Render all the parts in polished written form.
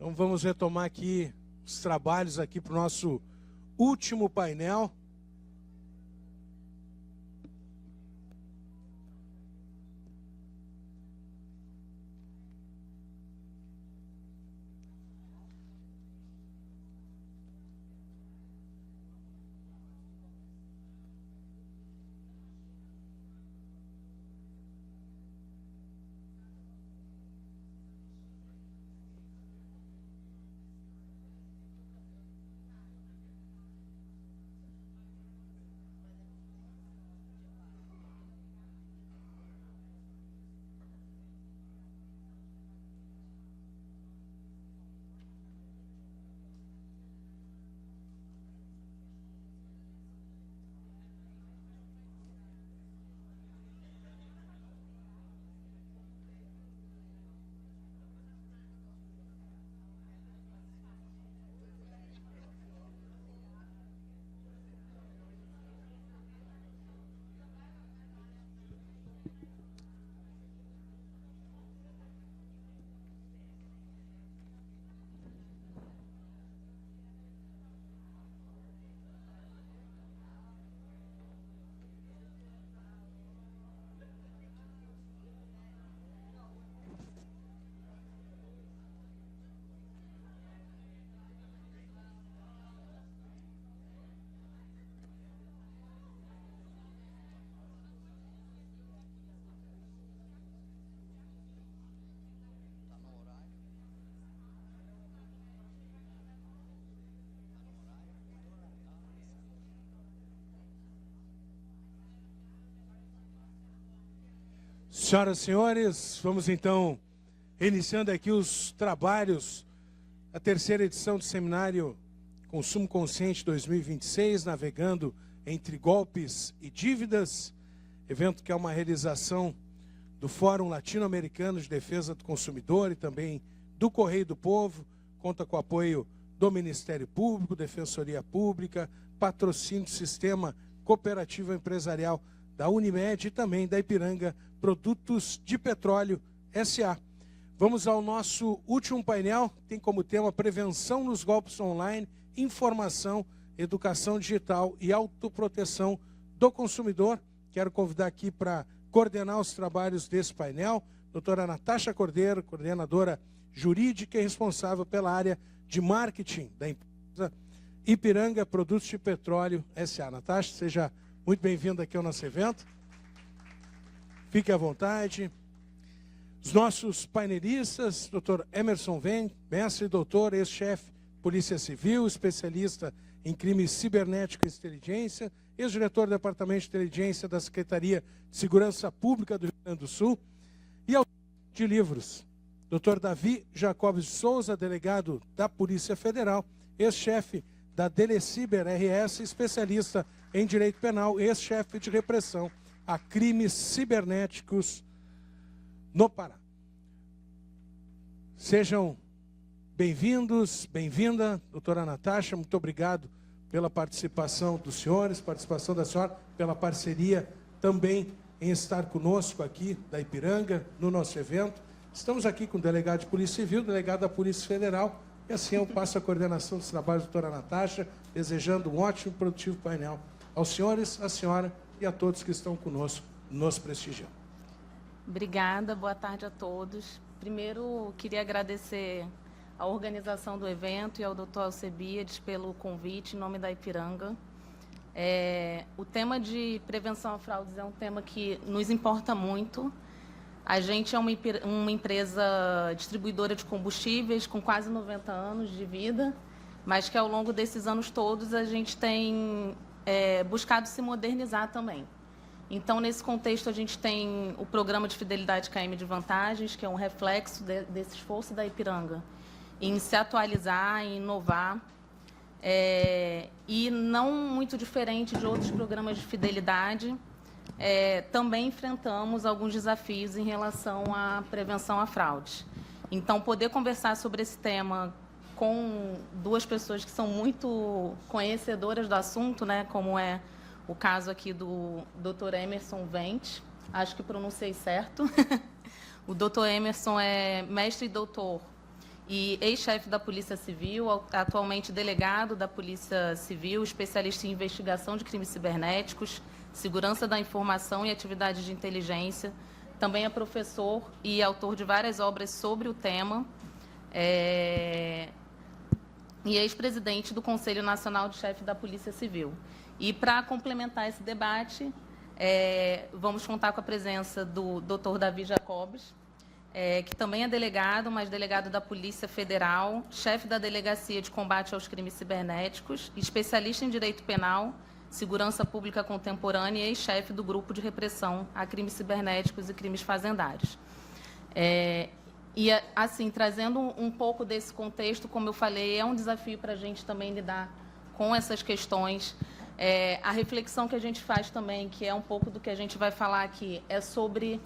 Então vamos retomar aqui os trabalhos aqui para o nosso último painel. Senhoras e senhores, vamos então iniciando aqui os trabalhos da terceira edição do Seminário Consumo Consciente 2026, navegando entre golpes e dívidas, evento que é uma realização do Fórum Latino-Americano de Defesa do Consumidor e também do Correio do Povo, conta com o apoio do Ministério Público, Defensoria Pública, patrocínio do Sistema Cooperativo Empresarial da Unimed e também da Ipiranga Produtos de Petróleo S.A. Vamos ao nosso último painel, tem como tema prevenção nos golpes online, informação, educação digital e autoproteção do consumidor. Quero convidar aqui para coordenar os trabalhos desse painel, doutora Natasha Cordeiro, coordenadora jurídica e responsável pela área de marketing da empresa Ipiranga Produtos de Petróleo S.A. Natasha, seja muito bem-vinda aqui ao nosso evento. Fique à vontade. Os nossos painelistas, Dr. Emerson Venn, mestre e doutor, ex-chefe Polícia Civil, especialista em crimes cibernéticos e inteligência, ex-diretor do Departamento de Inteligência da Secretaria de Segurança Pública do Rio Grande do Sul, e autor de livros, Dr. Davi Jacobs de Souza, delegado da Polícia Federal, ex-chefe da Deleciber RS, especialista em direito penal, ex-chefe de repressão a crimes cibernéticos no Pará. Sejam bem-vindos, bem-vinda, doutora Natasha, muito obrigado pela participação dos senhores, participação da senhora, pela parceria também em estar conosco aqui da Ipiranga, no nosso evento. Estamos aqui com o delegado de Polícia Civil, delegado da Polícia Federal, e assim eu passo a coordenação dos trabalhos da doutora Natasha, desejando um ótimo e produtivo painel aos senhores, à senhora e a todos que estão conosco, nos prestigiando. Obrigada, boa tarde a todos. Primeiro, queria agradecer a organização do evento e ao Dr. Alcebiades pelo convite em nome da Ipiranga. O tema de prevenção a fraudes é um tema que nos importa muito. A gente é uma empresa distribuidora de combustíveis com quase 90 anos de vida, mas que ao longo desses anos todos a gente tem buscado se modernizar também. Então, nesse contexto, a gente tem o programa de fidelidade KM de vantagens, que é um reflexo desse esforço da Ipiranga em se atualizar, em inovar, e não muito diferente de outros programas de fidelidade, também enfrentamos alguns desafios em relação à prevenção à fraude. Então, poder conversar sobre esse tema com duas pessoas que são muito conhecedoras do assunto, né, como é o caso aqui do Dr. Emerson Venn, acho que pronunciei certo. O Dr. Emerson é mestre e doutor e ex-chefe da Polícia Civil, atualmente delegado da Polícia Civil, especialista em investigação de crimes cibernéticos, segurança da informação e atividades de inteligência. Também é professor e autor de várias obras sobre o tema. E ex-presidente do Conselho Nacional de Chefe da Polícia Civil. E, para complementar esse debate, vamos contar com a presença do Dr. Davi Jacobes, que também é delegado, mas delegado da Polícia Federal, chefe da Delegacia de Combate aos Crimes Cibernéticos, especialista em Direito Penal, Segurança Pública Contemporânea e ex-chefe do Grupo de Repressão a Crimes Cibernéticos e Crimes Fazendários. E, assim, trazendo um pouco desse contexto, como eu falei, é um desafio para a gente também lidar com essas questões. A reflexão que a gente faz também, que é um pouco do que a gente vai falar aqui, é sobre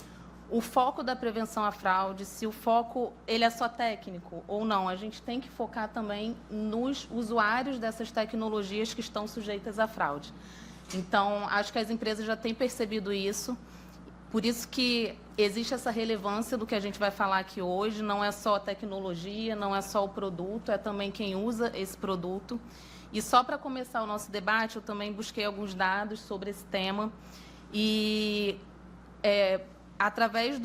o foco da prevenção à fraude, se o foco ele é só técnico ou não. A gente tem que focar também nos usuários dessas tecnologias que estão sujeitas à fraude. Então, acho que as empresas já têm percebido isso. Por isso que existe essa relevância do que a gente vai falar aqui hoje. Não é só a tecnologia, não é só o produto, é também quem usa esse produto. E só para começar o nosso debate, eu também busquei alguns dados sobre esse tema. E, através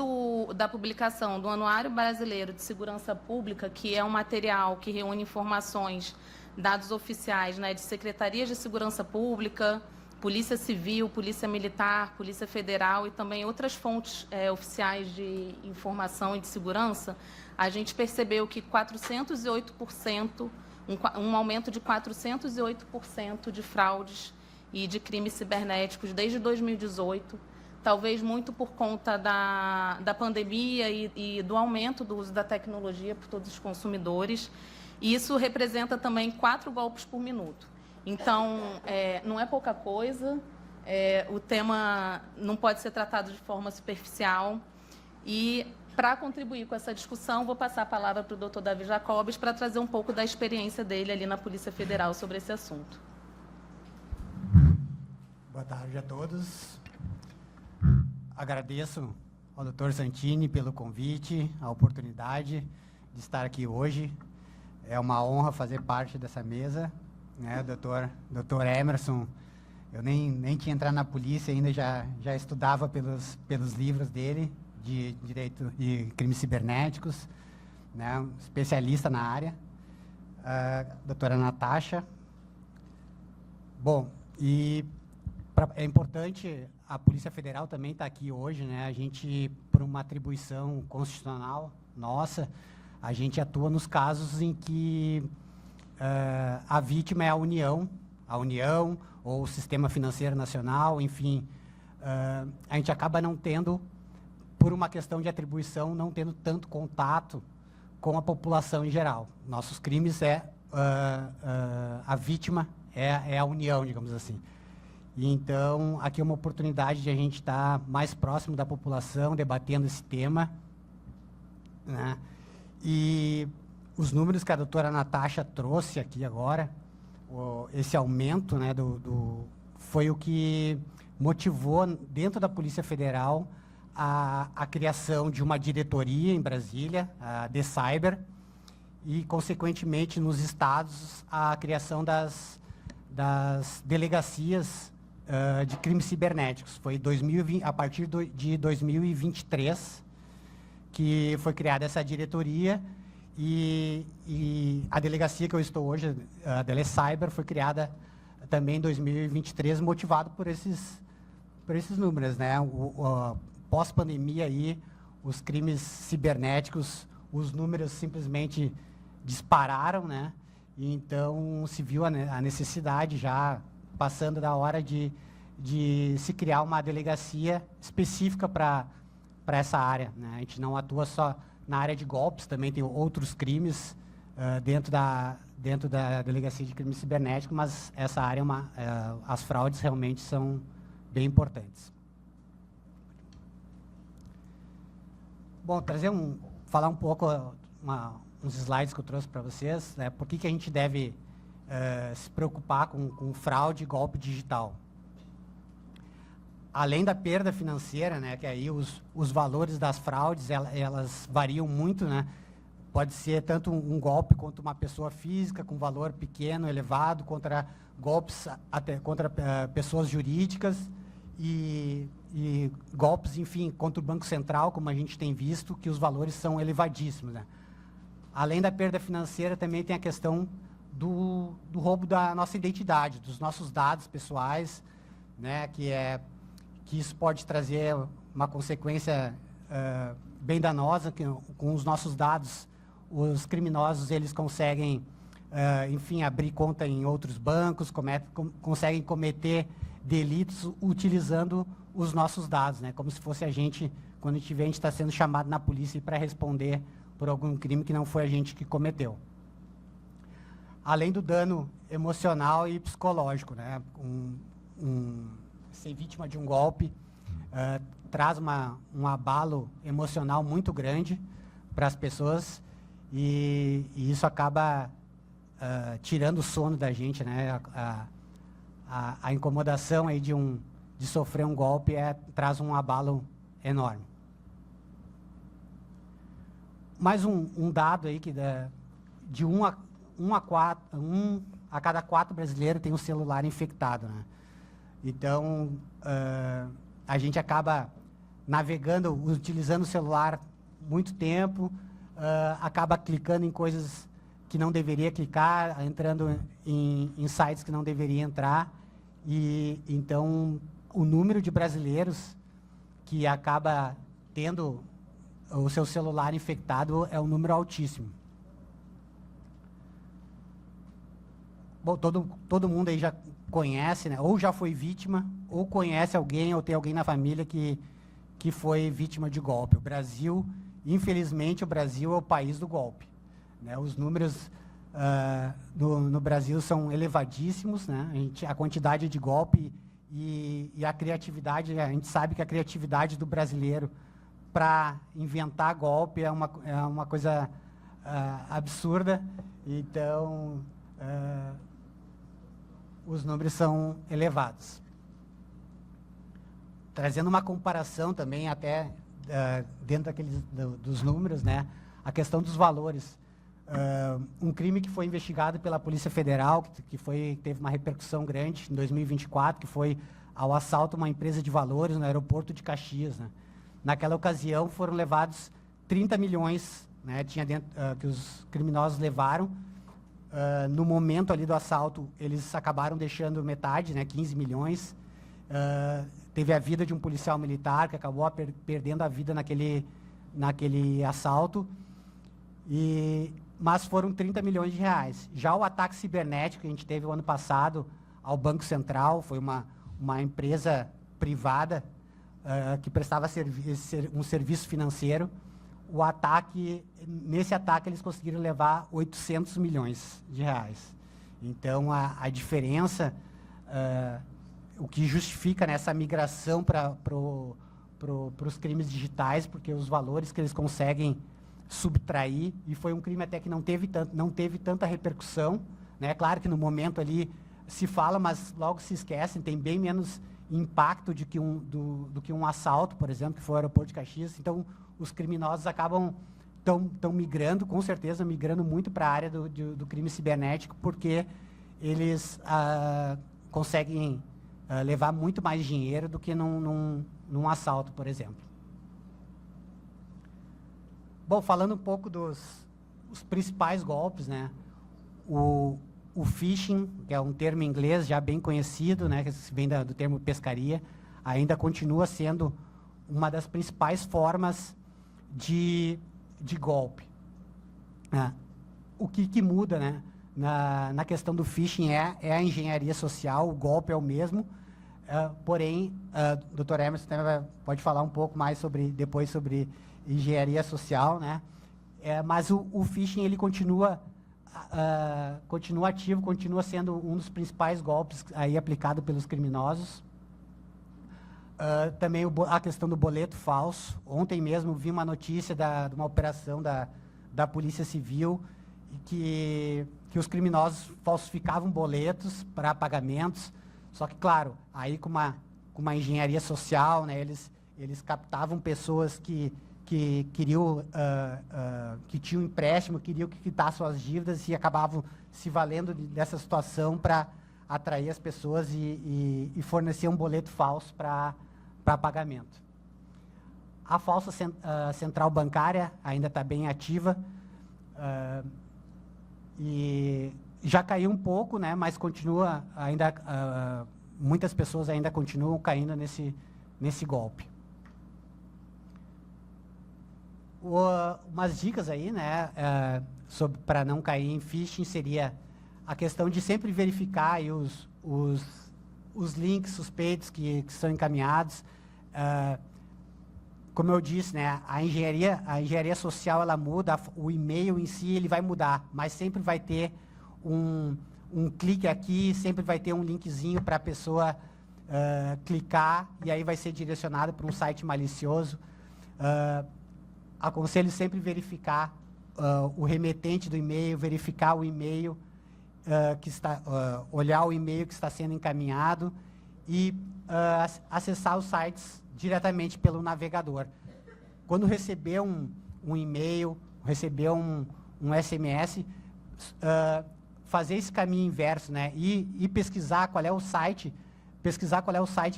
da publicação do Anuário Brasileiro de Segurança Pública, que é um material que reúne informações, dados oficiais, né, de secretarias de segurança pública, Polícia Civil, Polícia Militar, Polícia Federal e também outras fontes oficiais de informação e de segurança, a gente percebeu que 408%, um aumento de 408% de fraudes e de crimes cibernéticos desde 2018, talvez muito por conta da pandemia e do aumento do uso da tecnologia por todos os consumidores. E isso representa também 4 golpes por minuto. Então, não é pouca coisa, o tema não pode ser tratado de forma superficial. E, para contribuir com essa discussão, vou passar a palavra para o Dr. Davi Jacobes para trazer um pouco da experiência dele ali na Polícia Federal sobre esse assunto. Boa tarde a todos. Agradeço ao Dr. Santini pelo convite, a oportunidade de estar aqui hoje. É uma honra fazer parte dessa mesa, né, Dr. Emerson. Eu nem tinha entrado na polícia ainda, já estudava pelos livros dele de direito de crimes cibernéticos, né, especialista na área. Doutora Natasha. Bom, e é importante, a Polícia Federal também está aqui hoje, né? A gente, por uma atribuição constitucional nossa, a gente atua nos casos em que a vítima é a União ou o Sistema Financeiro Nacional, enfim. A gente acaba não tendo, por uma questão de atribuição, não tendo tanto contato com a população em geral. Nossos crimes a vítima é a União, digamos assim. E então, aqui é uma oportunidade de a gente estar mais próximo da população, debatendo esse tema, né? E os números que a doutora Natasha trouxe aqui agora, esse aumento, né, foi o que motivou, dentro da Polícia Federal, a criação de uma diretoria em Brasília, a DCyber, e, consequentemente, nos estados, a criação das delegacias de crimes cibernéticos. Foi a partir de 2023 que foi criada essa diretoria e a delegacia que eu estou hoje, a DeleCyber, foi criada também em 2023, motivado por esses números, né? Pós-pandemia aí, os crimes cibernéticos, os números simplesmente dispararam, né? E então se viu a necessidade, já passando da hora de se criar uma delegacia específica para essa área, né? A gente não atua só na área de golpes, também tem outros crimes dentro da delegacia de crime cibernético, mas essa área as fraudes realmente são bem importantes. Bom, falar um pouco, uns slides que eu trouxe para vocês, né? Por que a gente deve se preocupar com fraude e golpe digital? Além da perda financeira, né, que aí os valores das fraudes, elas variam muito, né? Pode ser tanto um golpe contra uma pessoa física com valor pequeno, elevado, contra golpes até contra pessoas jurídicas e golpes, enfim, contra o Banco Central, como a gente tem visto, que os valores são elevadíssimos, né? Além da perda financeira, também tem a questão do roubo da nossa identidade, dos nossos dados pessoais, né? Que isso pode trazer uma consequência bem danosa, que com os nossos dados, os criminosos eles conseguem, enfim, abrir conta em outros bancos, conseguem cometer delitos utilizando os nossos dados, né? Como se fosse a gente, quando a gente está sendo chamado na polícia para responder por algum crime que não foi a gente que cometeu. Além do dano emocional e psicológico, né? Ser vítima de um golpe traz um abalo emocional muito grande para as pessoas e isso acaba tirando o sono da gente, né? A incomodação aí de sofrer um golpe traz um abalo enorme. Mais um dado aí que de 1 a cada 4 brasileiros tem um celular infectado, né? Então, a gente acaba navegando, utilizando o celular muito tempo, acaba clicando em coisas que não deveria clicar, entrando em sites que não deveria entrar. E então, o número de brasileiros que acaba tendo o seu celular infectado é um número altíssimo. Bom, todo mundo aí já conhece, né? Ou já foi vítima, ou conhece alguém, ou tem alguém na família que foi vítima de golpe. O Brasil, infelizmente, o Brasil é o país do golpe, né? Os números no Brasil são elevadíssimos, né? A quantidade de golpe e a criatividade, a gente sabe que a criatividade do brasileiro para inventar golpe é uma coisa absurda. Então, os números são elevados. Trazendo uma comparação também, até dentro dos números, né? A questão dos valores. Um crime que foi investigado pela Polícia Federal, que teve uma repercussão grande em 2024, que foi ao assalto a uma empresa de valores no aeroporto de Caxias, né? Naquela ocasião foram levados 30 milhões, né? Que os criminosos levaram. No momento ali do assalto, eles acabaram deixando metade, né? 15 milhões. Teve a vida de um policial militar que acabou perdendo a vida naquele assalto. Mas foram 30 milhões de reais. Já o ataque cibernético que a gente teve o ano passado ao Banco Central, foi uma empresa privada que prestava um serviço financeiro. Nesse ataque eles conseguiram levar 800 milhões de reais. Então, a diferença, o que justifica nessa migração para os crimes digitais, porque os valores que eles conseguem subtrair, e foi um crime até que não teve tanta repercussão, né? Claro que no momento ali se fala, mas logo se esquecem, tem bem menos impacto do que um assalto, por exemplo, que foi o aeroporto de Caxias. Então, os criminosos acabam estão migrando, com certeza, migrando muito para a área do crime cibernético, porque eles conseguem levar muito mais dinheiro do que num assalto, por exemplo. Bom, falando um pouco os principais golpes, né? O phishing, que é um termo em inglês já bem conhecido, né? Que vem do termo pescaria, ainda continua sendo uma das principais formas de golpe. O que muda, né? Na questão do phishing é a engenharia social, o golpe é o mesmo, porém, o Dr. Emerson também pode falar um pouco mais depois sobre engenharia social, né? Mas o phishing ele continua ativo, continua sendo um dos principais golpes aí aplicado pelos criminosos. Também a questão do boleto falso. Ontem mesmo vi uma notícia de uma operação da Polícia Civil que os criminosos falsificavam boletos para pagamentos, só que, claro, aí com uma engenharia social, né, eles captavam pessoas que que queriam, que tinham empréstimo, queriam quitar suas dívidas e acabavam se valendo dessa situação para atrair as pessoas e fornecer um boleto falso para pagamento. A falsa central bancária ainda está bem ativa e já caiu um pouco, né, mas continua ainda, muitas pessoas ainda continuam caindo nesse golpe. Umas dicas aí, né, para não cair em phishing seria a questão de sempre verificar aí os links suspeitos que são encaminhados. Como eu disse, né, a engenharia social ela muda, o e-mail em si ele vai mudar, mas sempre vai ter um clique aqui, sempre vai ter um linkzinho para a pessoa clicar e aí vai ser direcionado para um site malicioso. Aconselho sempre verificar o remetente do e-mail, verificar o e-mail olhar o e-mail que está sendo encaminhado e acessar os sites diretamente pelo navegador. Quando receber um e-mail, receber um SMS, fazer esse caminho inverso, né? E pesquisar qual é o site,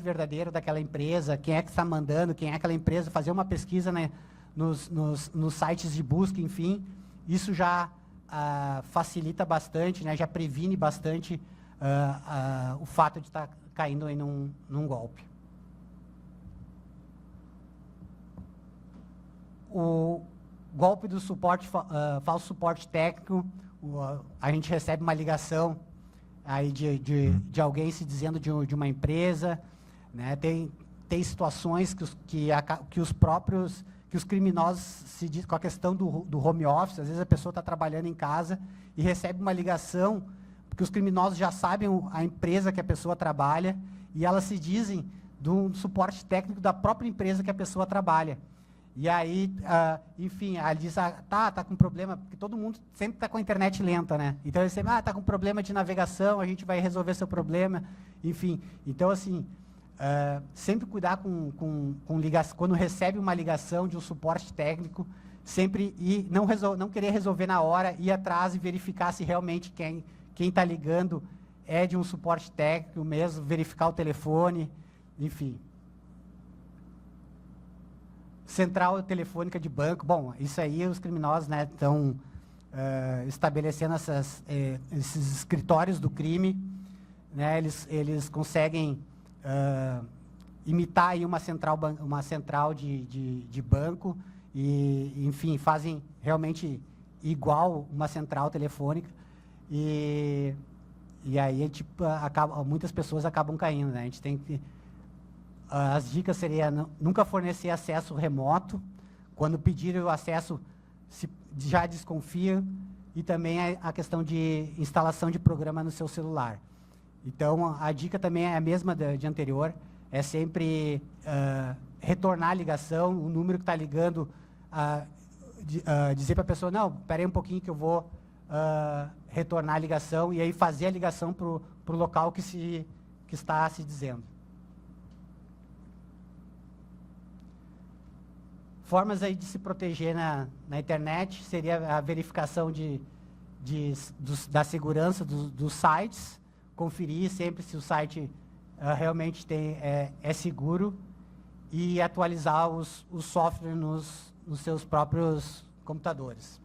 verdadeiro daquela empresa, quem é que está mandando, quem é aquela empresa, fazer uma pesquisa, né, nos sites de busca, enfim, isso já facilita bastante, né, já previne bastante o fato de estar caindo em num golpe. O golpe do suporte, falso suporte técnico, a gente recebe uma ligação aí de alguém se dizendo de uma empresa, né? Tem situações que os criminosos se dizem com a questão do home office. Às vezes a pessoa está trabalhando em casa e recebe uma ligação, porque os criminosos já sabem a empresa que a pessoa trabalha e elas se dizem do suporte técnico da própria empresa que a pessoa trabalha. E aí, enfim, ela diz, tá com problema, porque todo mundo sempre está com a internet lenta, né? Então, eles sempre, tá com problema de navegação, a gente vai resolver seu problema, enfim. Então, assim, sempre cuidar com ligação, quando recebe uma ligação de um suporte técnico, sempre não querer resolver na hora, ir atrás e verificar se realmente quem está ligando é de um suporte técnico mesmo, verificar o telefone, enfim. Central telefônica de banco, bom, isso aí os criminosos, né, estão estabelecendo esses escritórios do crime, né, eles conseguem imitar aí uma central de banco e, enfim, fazem realmente igual uma central telefônica e aí tipo, muitas pessoas acabam caindo, né, a gente tem que... As dicas seriam nunca fornecer acesso remoto. Quando pedir o acesso, já desconfia. E também a questão de instalação de programa no seu celular. Então, a dica também é a mesma de anterior. É sempre retornar a ligação, o número que está ligando, dizer para a pessoa, não, espera aí um pouquinho que eu vou retornar a ligação. E aí fazer a ligação para o local que está se dizendo. Formas aí de se proteger na internet seria a verificação da segurança dos sites, conferir sempre se o site realmente é seguro e atualizar os softwares nos seus próprios computadores.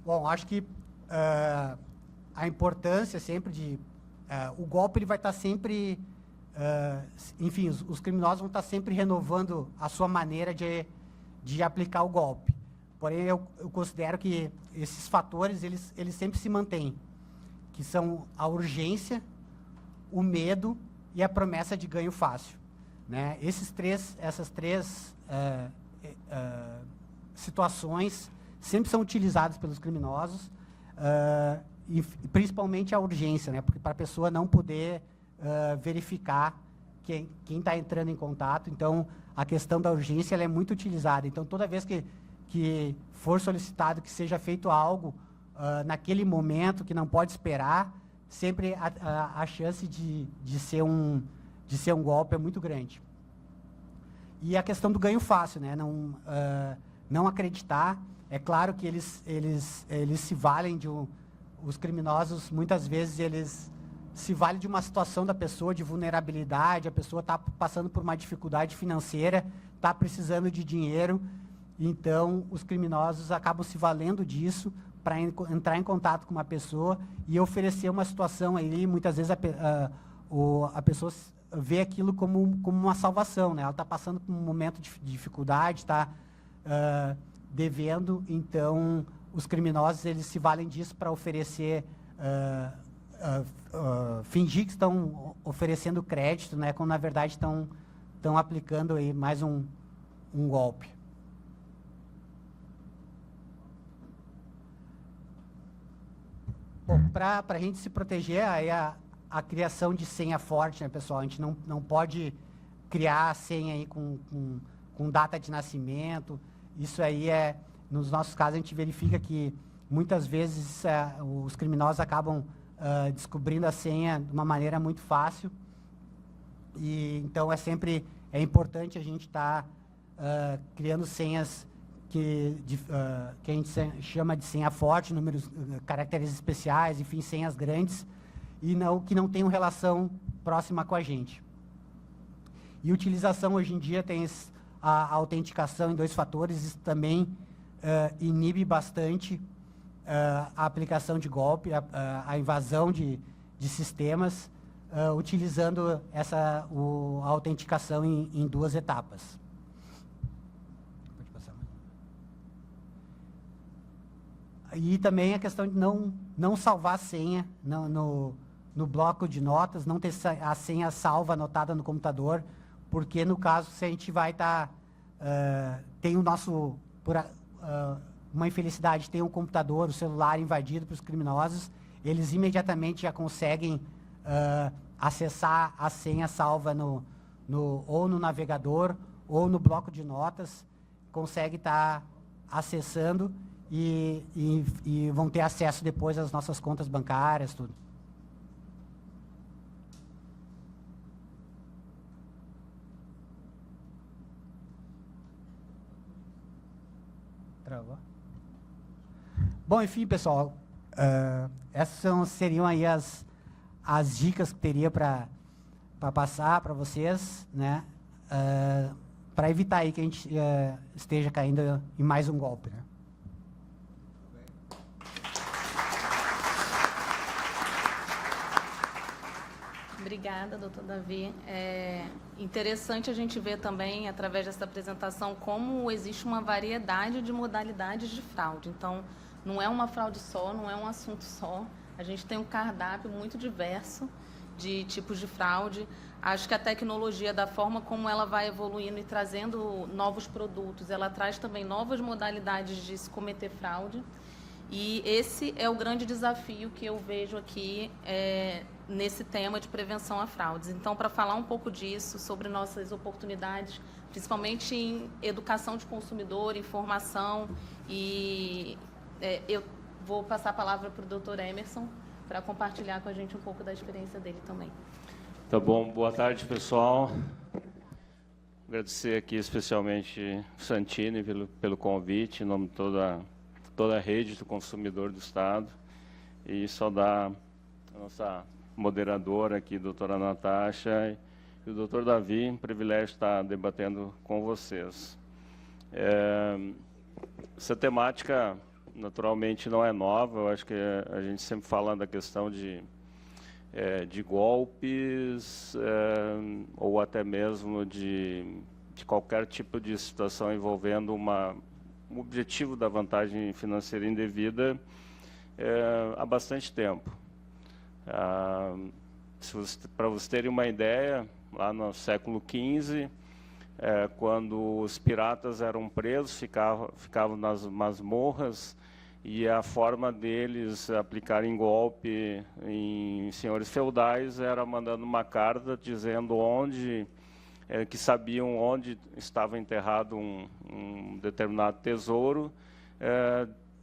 Bom, acho que a importância sempre o golpe ele vai estar sempre... enfim, os criminosos vão estar sempre renovando a sua maneira de aplicar o golpe. Porém, eu considero que esses fatores, eles sempre se mantêm, que são a urgência, o medo e a promessa de ganho fácil, né? Essas três situações sempre são utilizadas pelos criminosos, e principalmente a urgência, né? Porque para a pessoa não poder verificar quem está entrando em contato. Então, a questão da urgência ela é muito utilizada. Então, toda vez que for solicitado que seja feito algo naquele momento, que não pode esperar, sempre a chance de ser um golpe é muito grande. E a questão do ganho fácil, né? Não acreditar. É claro que eles se valem os criminosos, muitas vezes, eles se valem de uma situação da pessoa, de vulnerabilidade, a pessoa está passando por uma dificuldade financeira, está precisando de dinheiro, então os criminosos acabam se valendo disso para entrar em contato com uma pessoa e oferecer uma situação aí, muitas vezes a pessoa vê aquilo como uma salvação, né? Ela está passando por um momento de dificuldade, está devendo, então os criminosos eles se valem disso para oferecer, fingir que estão oferecendo crédito, né? Quando na verdade estão aplicando aí mais um golpe. Bom, para a gente se proteger, aí a criação de senha forte, né, pessoal? A gente não pode criar a senha aí com data de nascimento. Isso aí nos nossos casos, a gente verifica que muitas vezes os criminosos acabam descobrindo a senha de uma maneira muito fácil. E então é importante a gente estar criando senhas que a gente chama de senha forte, números, caracteres especiais, enfim, senhas grandes, e que não tenham relação próxima com a gente. E utilização, hoje em dia, tem a autenticação em 2 fatores, isso também inibe bastante a aplicação de golpe, a invasão de sistemas, utilizando a autenticação em 2 etapas. E também a questão de não salvar a senha no bloco de notas, não ter a senha salva, anotada no computador, porque no caso, se a gente vai estar... tem o nosso... uma infelicidade, tem um computador, o celular invadido pelos criminosos, eles imediatamente já conseguem acessar a senha salva ou no navegador ou no bloco de notas, consegue estar acessando e vão ter acesso depois às nossas contas bancárias, tudo. Travou? Bom, enfim, pessoal, essas seriam aí as dicas que teria para passar para vocês, né? Para evitar aí que a gente esteja caindo em mais um golpe, né? Obrigada, doutor Davi. É interessante a gente ver também, através dessa apresentação, como existe uma variedade de modalidades de fraude. Então, não é uma fraude só, não é um assunto só. A gente tem um cardápio muito diverso de tipos de fraude. Acho que a tecnologia, da forma como ela vai evoluindo e trazendo novos produtos, ela traz também novas modalidades de se cometer fraude. E esse é o grande desafio que eu vejo aqui nesse tema de prevenção a fraudes. Então, para falar um pouco disso, sobre nossas oportunidades, principalmente em educação de consumidor, informação, e eu vou passar a palavra para o doutor Emerson, para compartilhar com a gente um pouco da experiência dele também. Tá bom, boa tarde, pessoal. Agradecer aqui especialmente o Santini pelo convite, em nome de toda a rede do consumidor do Estado, e saudar a nossa moderadora aqui, doutora Natasha, e o doutor Davi. Um privilégio estar debatendo com vocês. Essa temática, naturalmente, não é nova. Eu acho que a gente sempre fala da questão de golpes, ou até mesmo de qualquer tipo de situação envolvendo o objetivo da vantagem financeira indevida há bastante tempo. Para vocês terem uma ideia, lá no século XV, quando os piratas eram presos, ficavam nas masmorras, e a forma deles aplicarem golpe em senhores feudais era mandando uma carta dizendo que sabiam onde estava enterrado um determinado tesouro.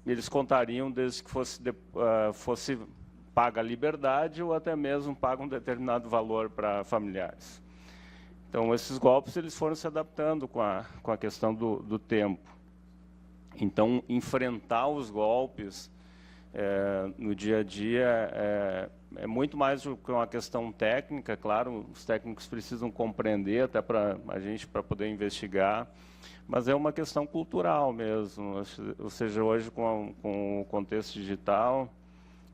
Eles contariam desde que fosse paga a liberdade ou até mesmo paga um determinado valor para familiares. Então, esses golpes eles foram se adaptando com a questão do tempo. Então, enfrentar os golpes no dia a dia é muito mais do que uma questão técnica. Claro, os técnicos precisam compreender até para a gente para poder investigar, mas é uma questão cultural mesmo. Ou seja, hoje com o contexto digital,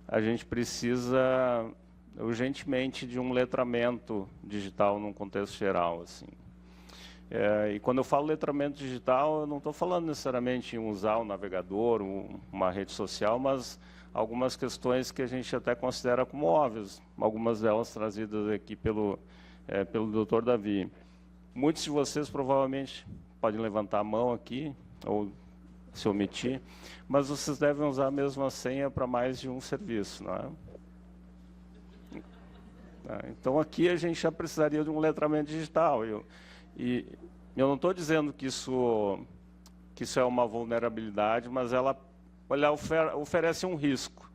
a gente precisa urgentemente de um letramento digital num contexto geral, assim. E quando eu falo letramento digital, eu não estou falando necessariamente em usar um navegador, uma rede social, mas algumas questões que a gente até considera como óbvias, algumas delas trazidas aqui pelo Dr. Davi. Muitos de vocês provavelmente podem levantar a mão aqui, ou se omitir, mas vocês devem usar a mesma senha para mais de um serviço, não é? Então, aqui a gente já precisaria de um letramento digital. E eu não estou dizendo que isso é uma vulnerabilidade, mas ela oferece um risco.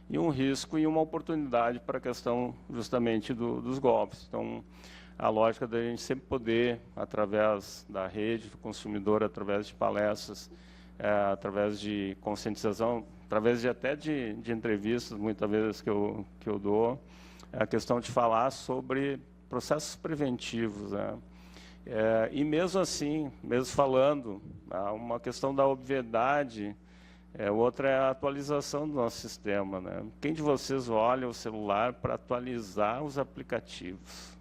E um risco e uma oportunidade para a questão, justamente, dos golpes. Então, a lógica da gente sempre poder, através da rede do consumidor, através de palestras, através de conscientização, através até de entrevistas, muitas vezes que eu dou, a questão de falar sobre processos preventivos, né? E mesmo assim, mesmo falando, uma questão da obviedade, outra é a atualização do nosso sistema, né? Quem de vocês olha o celular para atualizar os aplicativos?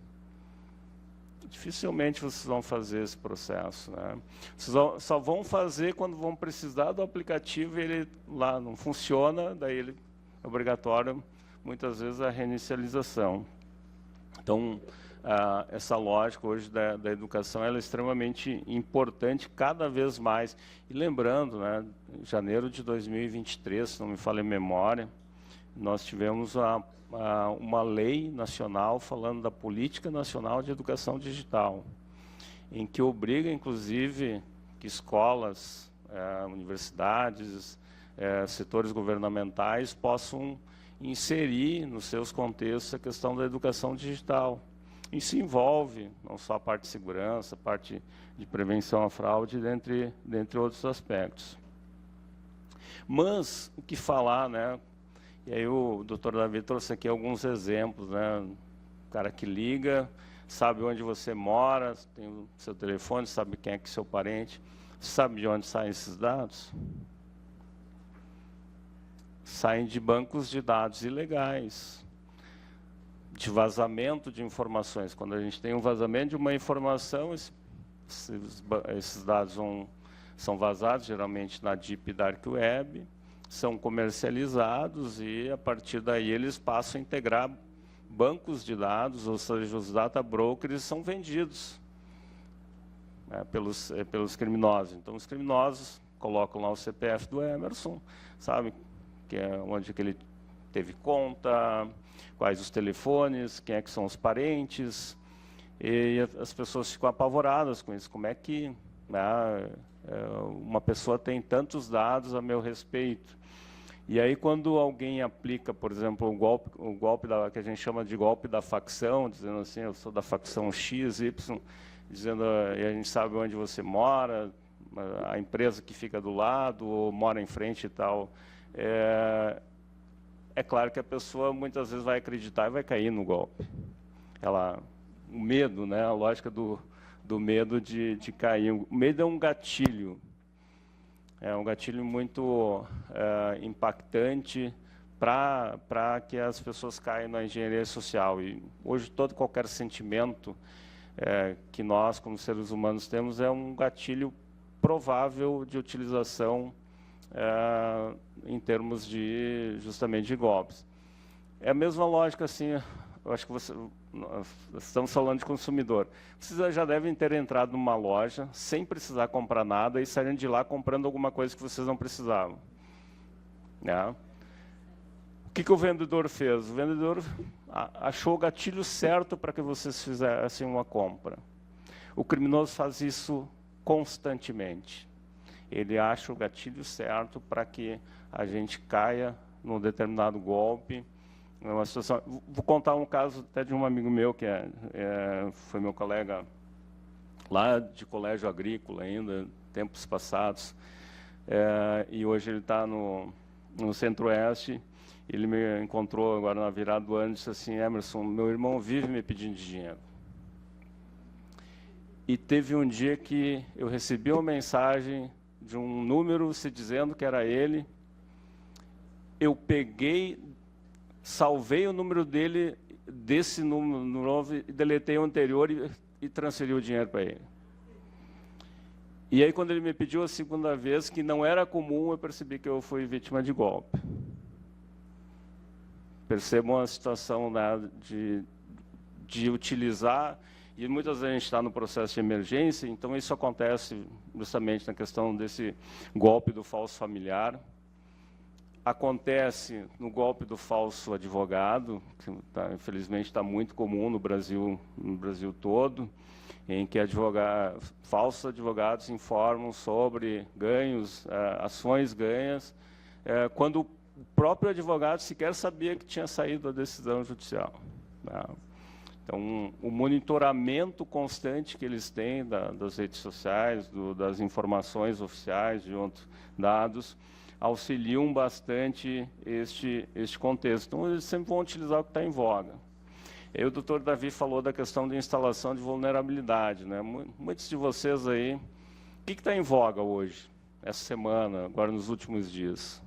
Dificilmente vocês vão fazer esse processo, né? Vocês só vão fazer quando vão precisar do aplicativo e ele lá não funciona, daí ele é obrigatório, muitas vezes, a reinicialização. Então, essa lógica hoje da educação ela é extremamente importante, cada vez mais. E lembrando, né, em janeiro de 2023, se não me falha a memória, nós tivemos uma lei nacional falando da Política Nacional de Educação Digital, em que obriga, inclusive, que escolas, universidades, setores governamentais possam inserir nos seus contextos a questão da educação digital. Isso envolve não só a parte de segurança, a parte de prevenção à fraude, dentre outros aspectos. Mas, o que falar, né? E aí o Dr. Davi trouxe aqui alguns exemplos, né? O cara que liga, sabe onde você mora, tem o seu telefone, sabe quem é que é seu parente, sabe de onde saem esses dados? Saem de bancos de dados ilegais, de vazamento de informações. Quando a gente tem um vazamento de uma informação, esses dados são vazados, geralmente na Deep Dark Web, são comercializados e, a partir daí, eles passam a integrar bancos de dados, ou seja, os data brokers são vendidos pelos criminosos. Então, os criminosos colocam lá o CPF do Emerson, sabe, que é onde que ele teve conta, quais os telefones, quem é que são os parentes, e as pessoas ficam apavoradas com isso. Como é que uma pessoa tem tantos dados a meu respeito? E aí, quando alguém aplica, por exemplo, o golpe que a gente chama de golpe da facção, dizendo assim, eu sou da facção X, Y, dizendo, e a gente sabe onde você mora, a empresa que fica do lado, ou mora em frente e tal, é claro que a pessoa muitas vezes vai acreditar e vai cair no golpe. O medo, né, a lógica do medo de cair. O medo é um gatilho. É um gatilho muito impactante para que as pessoas caiam na engenharia social. E hoje qualquer sentimento que nós, como seres humanos, temos é um gatilho provável de utilização em termos justamente de golpes. É a mesma lógica, assim, eu acho que estamos falando de consumidor. Vocês já devem ter entrado numa loja sem precisar comprar nada e saírem de lá comprando alguma coisa que vocês não precisavam, né? O que o vendedor fez? O vendedor achou o gatilho certo para que vocês fizessem uma compra. O criminoso faz isso constantemente. Ele acha o gatilho certo para que a gente caia num determinado golpe É uma situação. Vou contar um caso até de um amigo meu que foi meu colega lá de colégio agrícola ainda, tempos passados, e hoje ele está no Centro-Oeste. Ele me encontrou agora na virada do ano e disse assim: Emerson, meu irmão vive me pedindo dinheiro. E teve um dia que eu recebi uma mensagem de um número se dizendo que era ele. Eu peguei, salvei o número dele, desse número novo, e deletei o anterior e transferi o dinheiro para ele. E aí, quando ele me pediu a segunda vez, que não era comum, eu percebi que eu fui vítima de golpe. Percebam a situação, né, de utilizar, e muitas vezes a gente está no processo de emergência, então isso acontece justamente na questão desse golpe do falso familiar. Acontece no golpe do falso advogado, que infelizmente está muito comum no Brasil todo, em que falsos advogados informam sobre ganhos, ações ganhas, quando o próprio advogado sequer sabia que tinha saído a decisão judicial. Então, o monitoramento constante que eles têm das redes sociais, das informações oficiais, de outros dados, auxiliam bastante este contexto. Então, eles sempre vão utilizar o que está em voga. E aí, o doutor Davi falou da questão de instalação de vulnerabilidade, né? Muitos de vocês aí, o que está em voga hoje, essa semana, agora nos últimos dias?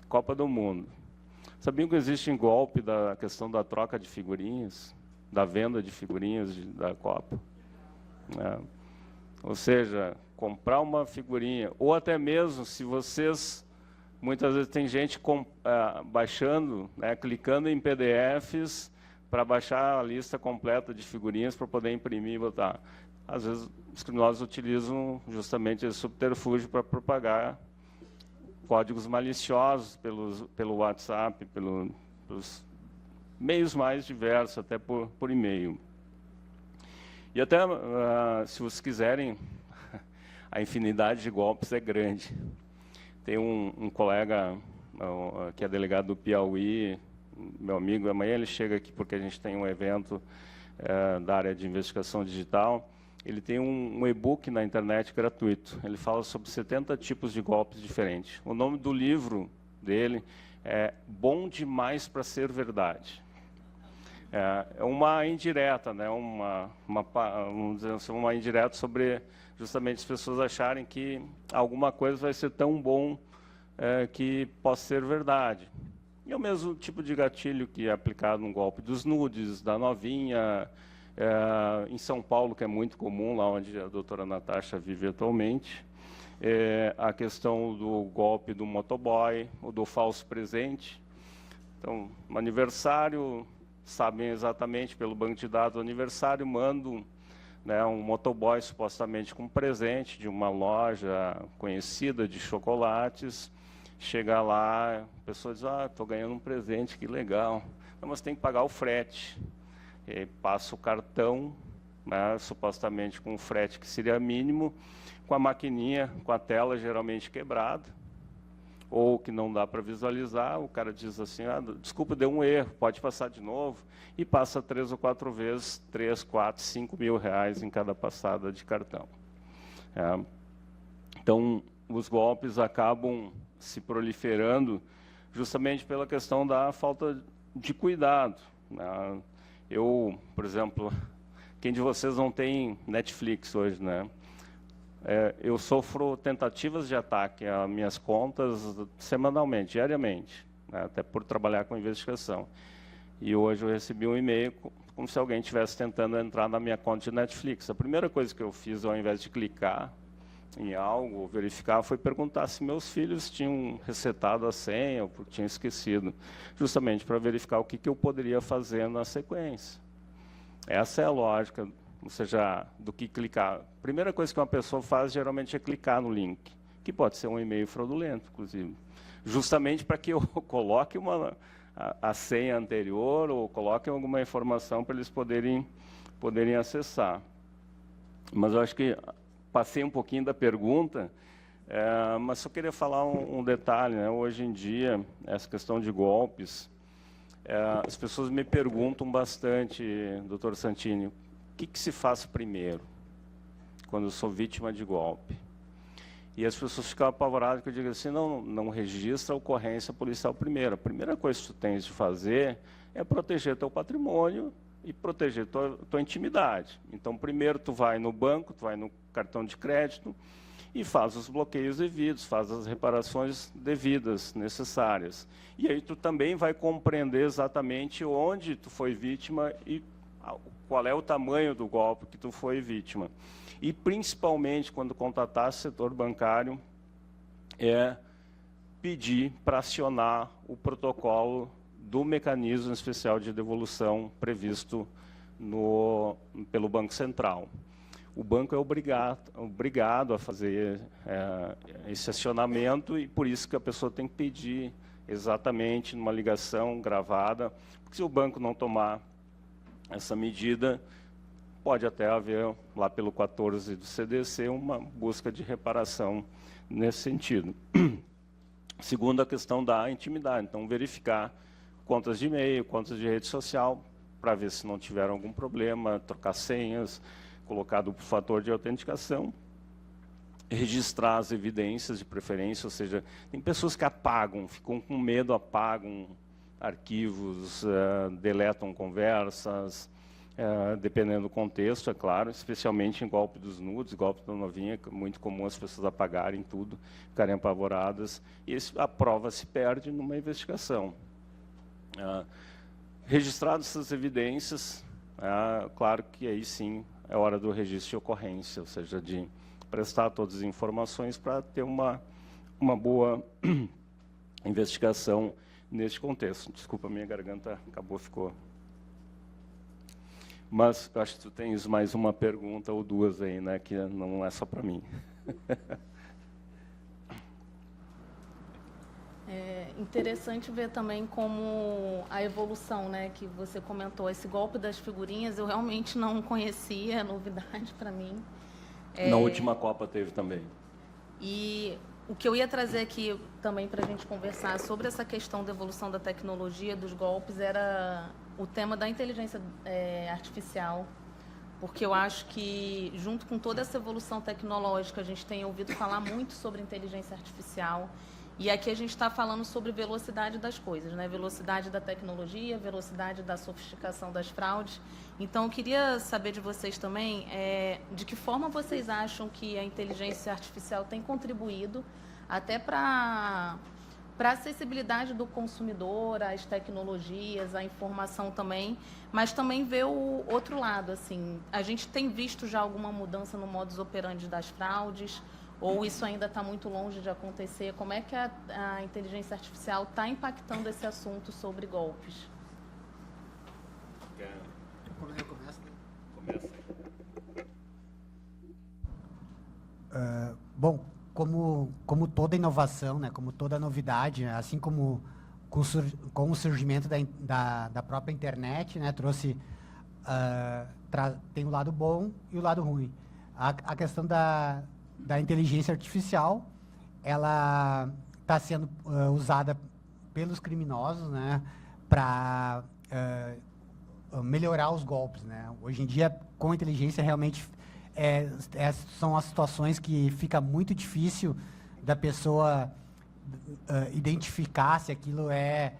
Copa do Mundo. Sabiam que existe um golpe da questão da troca de figurinhas, da venda de figurinhas da Copa? Ou seja, comprar uma figurinha, ou até mesmo, se vocês, muitas vezes tem gente baixando, né, clicando em PDFs para baixar a lista completa de figurinhas para poder imprimir e botar. Às vezes, os criminosos utilizam justamente esse subterfúgio para propagar códigos maliciosos pelo WhatsApp, pelos meios mais diversos, até por e-mail. E até, se vocês quiserem, a infinidade de golpes é grande. Tem um colega que é delegado do Piauí, meu amigo, amanhã ele chega aqui porque a gente tem um evento da área de investigação digital. Ele tem um e-book na internet gratuito. Ele fala sobre 70 tipos de golpes diferentes. O nome do livro dele é Bom Demais para Ser Verdade. É uma indireta, né? Vamos dizer assim, uma indireta sobre justamente as pessoas acharem que alguma coisa vai ser tão bom que possa ser verdade. E é o mesmo tipo de gatilho que é aplicado no golpe dos nudes, da novinha, em São Paulo, que é muito comum, lá onde a doutora Natasha vive atualmente, a questão do golpe do motoboy, ou do falso presente. Então, no aniversário, sabem exatamente pelo banco de dados do aniversário, mando, né, um motoboy supostamente com presente de uma loja conhecida de chocolates. Chega lá, a pessoa diz: estou ganhando um presente, que legal. Não, mas tem que pagar o frete. E passa o cartão, né, supostamente com o frete que seria mínimo, com a maquininha, com a tela geralmente quebrada, ou que não dá para visualizar. O cara diz assim: desculpa, deu um erro, pode passar de novo. E passa 3 ou 4 vezes, 3, 4, 5 mil reais em cada passada de cartão. Então, os golpes acabam se proliferando justamente pela questão da falta de cuidado. Eu, por exemplo, quem de vocês não tem Netflix hoje, né? Eu sofro tentativas de ataque às minhas contas semanalmente, diariamente, né? Até por trabalhar com investigação. E hoje eu recebi um e-mail como se alguém estivesse tentando entrar na minha conta de Netflix. A primeira coisa que eu fiz, ao invés de clicar em algo, verificar, foi perguntar se meus filhos tinham resetado a senha ou porque tinham esquecido, justamente para verificar o que eu poderia fazer na sequência. Essa é a lógica, ou seja, do que clicar. A primeira coisa que uma pessoa faz, geralmente, é clicar no link, que pode ser um e-mail fraudulento, inclusive, justamente para que eu coloque a senha anterior ou coloque alguma informação para eles poderem acessar. Mas eu acho que passei um pouquinho da pergunta, mas só queria falar um detalhe, né? Hoje em dia, essa questão de golpes, As pessoas me perguntam bastante, doutor Santini, o que se faz primeiro, quando eu sou vítima de golpe? E as pessoas ficam apavoradas, que eu digo assim, não registra a ocorrência policial primeiro. A primeira coisa que tu tens de fazer é proteger teu patrimônio e proteger tua intimidade. Então, primeiro tu vai no banco, tu vai no cartão de crédito e faz os bloqueios devidos, faz as reparações devidas, necessárias. E aí tu também vai compreender exatamente onde tu foi vítima e qual é o tamanho do golpe que tu foi vítima. E, principalmente, quando contatar o setor bancário, pedir para acionar o protocolo do mecanismo especial de devolução previsto pelo Banco Central. O banco é obrigado a fazer esse acionamento e por isso que a pessoa tem que pedir exatamente numa ligação gravada, porque se o banco não tomar essa medida, pode até haver, lá pelo 14 do CDC, uma busca de reparação nesse sentido. Segundo, a questão da intimidade. Então, verificar contas de e-mail, contas de rede social, para ver se não tiveram algum problema, trocar senhas, colocar duplo fator de autenticação, registrar as evidências de preferência, ou seja, tem pessoas que apagam, ficam com medo, apagam arquivos, deletam conversas, dependendo do contexto, é claro, especialmente em golpe dos nudes, golpe da novinha, que é muito comum as pessoas apagarem tudo, ficarem apavoradas, e a prova se perde numa investigação. Registradas essas evidências, claro que aí sim é hora do registro de ocorrência, ou seja, de prestar todas as informações para ter uma boa investigação neste contexto. Desculpa, minha garganta ficou... Mas eu acho que tu tens mais uma pergunta ou duas aí, né, que não é só para mim. É interessante ver também como a evolução, né, que você comentou. Esse golpe das figurinhas eu realmente não conhecia, é novidade para mim. Na última Copa teve também. E o que eu ia trazer aqui também para a gente conversar sobre essa questão da evolução da tecnologia, dos golpes, era o tema da inteligência artificial, porque eu acho que, junto com toda essa evolução tecnológica, a gente tem ouvido falar muito sobre inteligência artificial, e aqui a gente está falando sobre velocidade das coisas, né? Velocidade da tecnologia, velocidade da sofisticação das fraudes. Então, eu queria saber de vocês também, de que forma vocês acham que a inteligência artificial tem contribuído até para a acessibilidade do consumidor, às tecnologias, à informação também, mas também ver o outro lado, assim. A gente tem visto já alguma mudança no modus operandi das fraudes, ou isso ainda está muito longe de acontecer? Como é que a inteligência artificial está impactando esse assunto sobre golpes? Começa. Bom, como toda inovação, né, como toda novidade, assim como com o surgimento da própria internet, né, tem o lado bom e o lado ruim. A questão da inteligência artificial, ela está sendo usada pelos criminosos, né, para melhorar os golpes, né? Hoje em dia, com a inteligência, realmente são as situações que fica muito difícil da pessoa identificar se aquilo é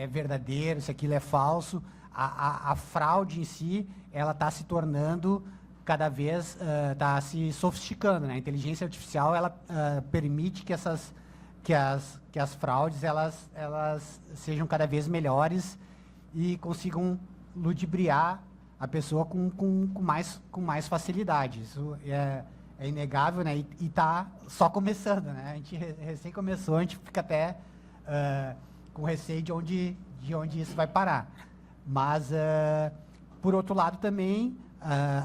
verdadeiro, se aquilo é falso. A fraude em si, ela está se tornando cada vez está se sofisticando, né? A inteligência artificial ela permite que as fraudes elas sejam cada vez melhores e consigam ludibriar a pessoa com mais facilidade. Isso é inegável, né? E está só começando, né? A gente recém começou, a gente fica até com receio de onde isso vai parar. Mas por outro lado também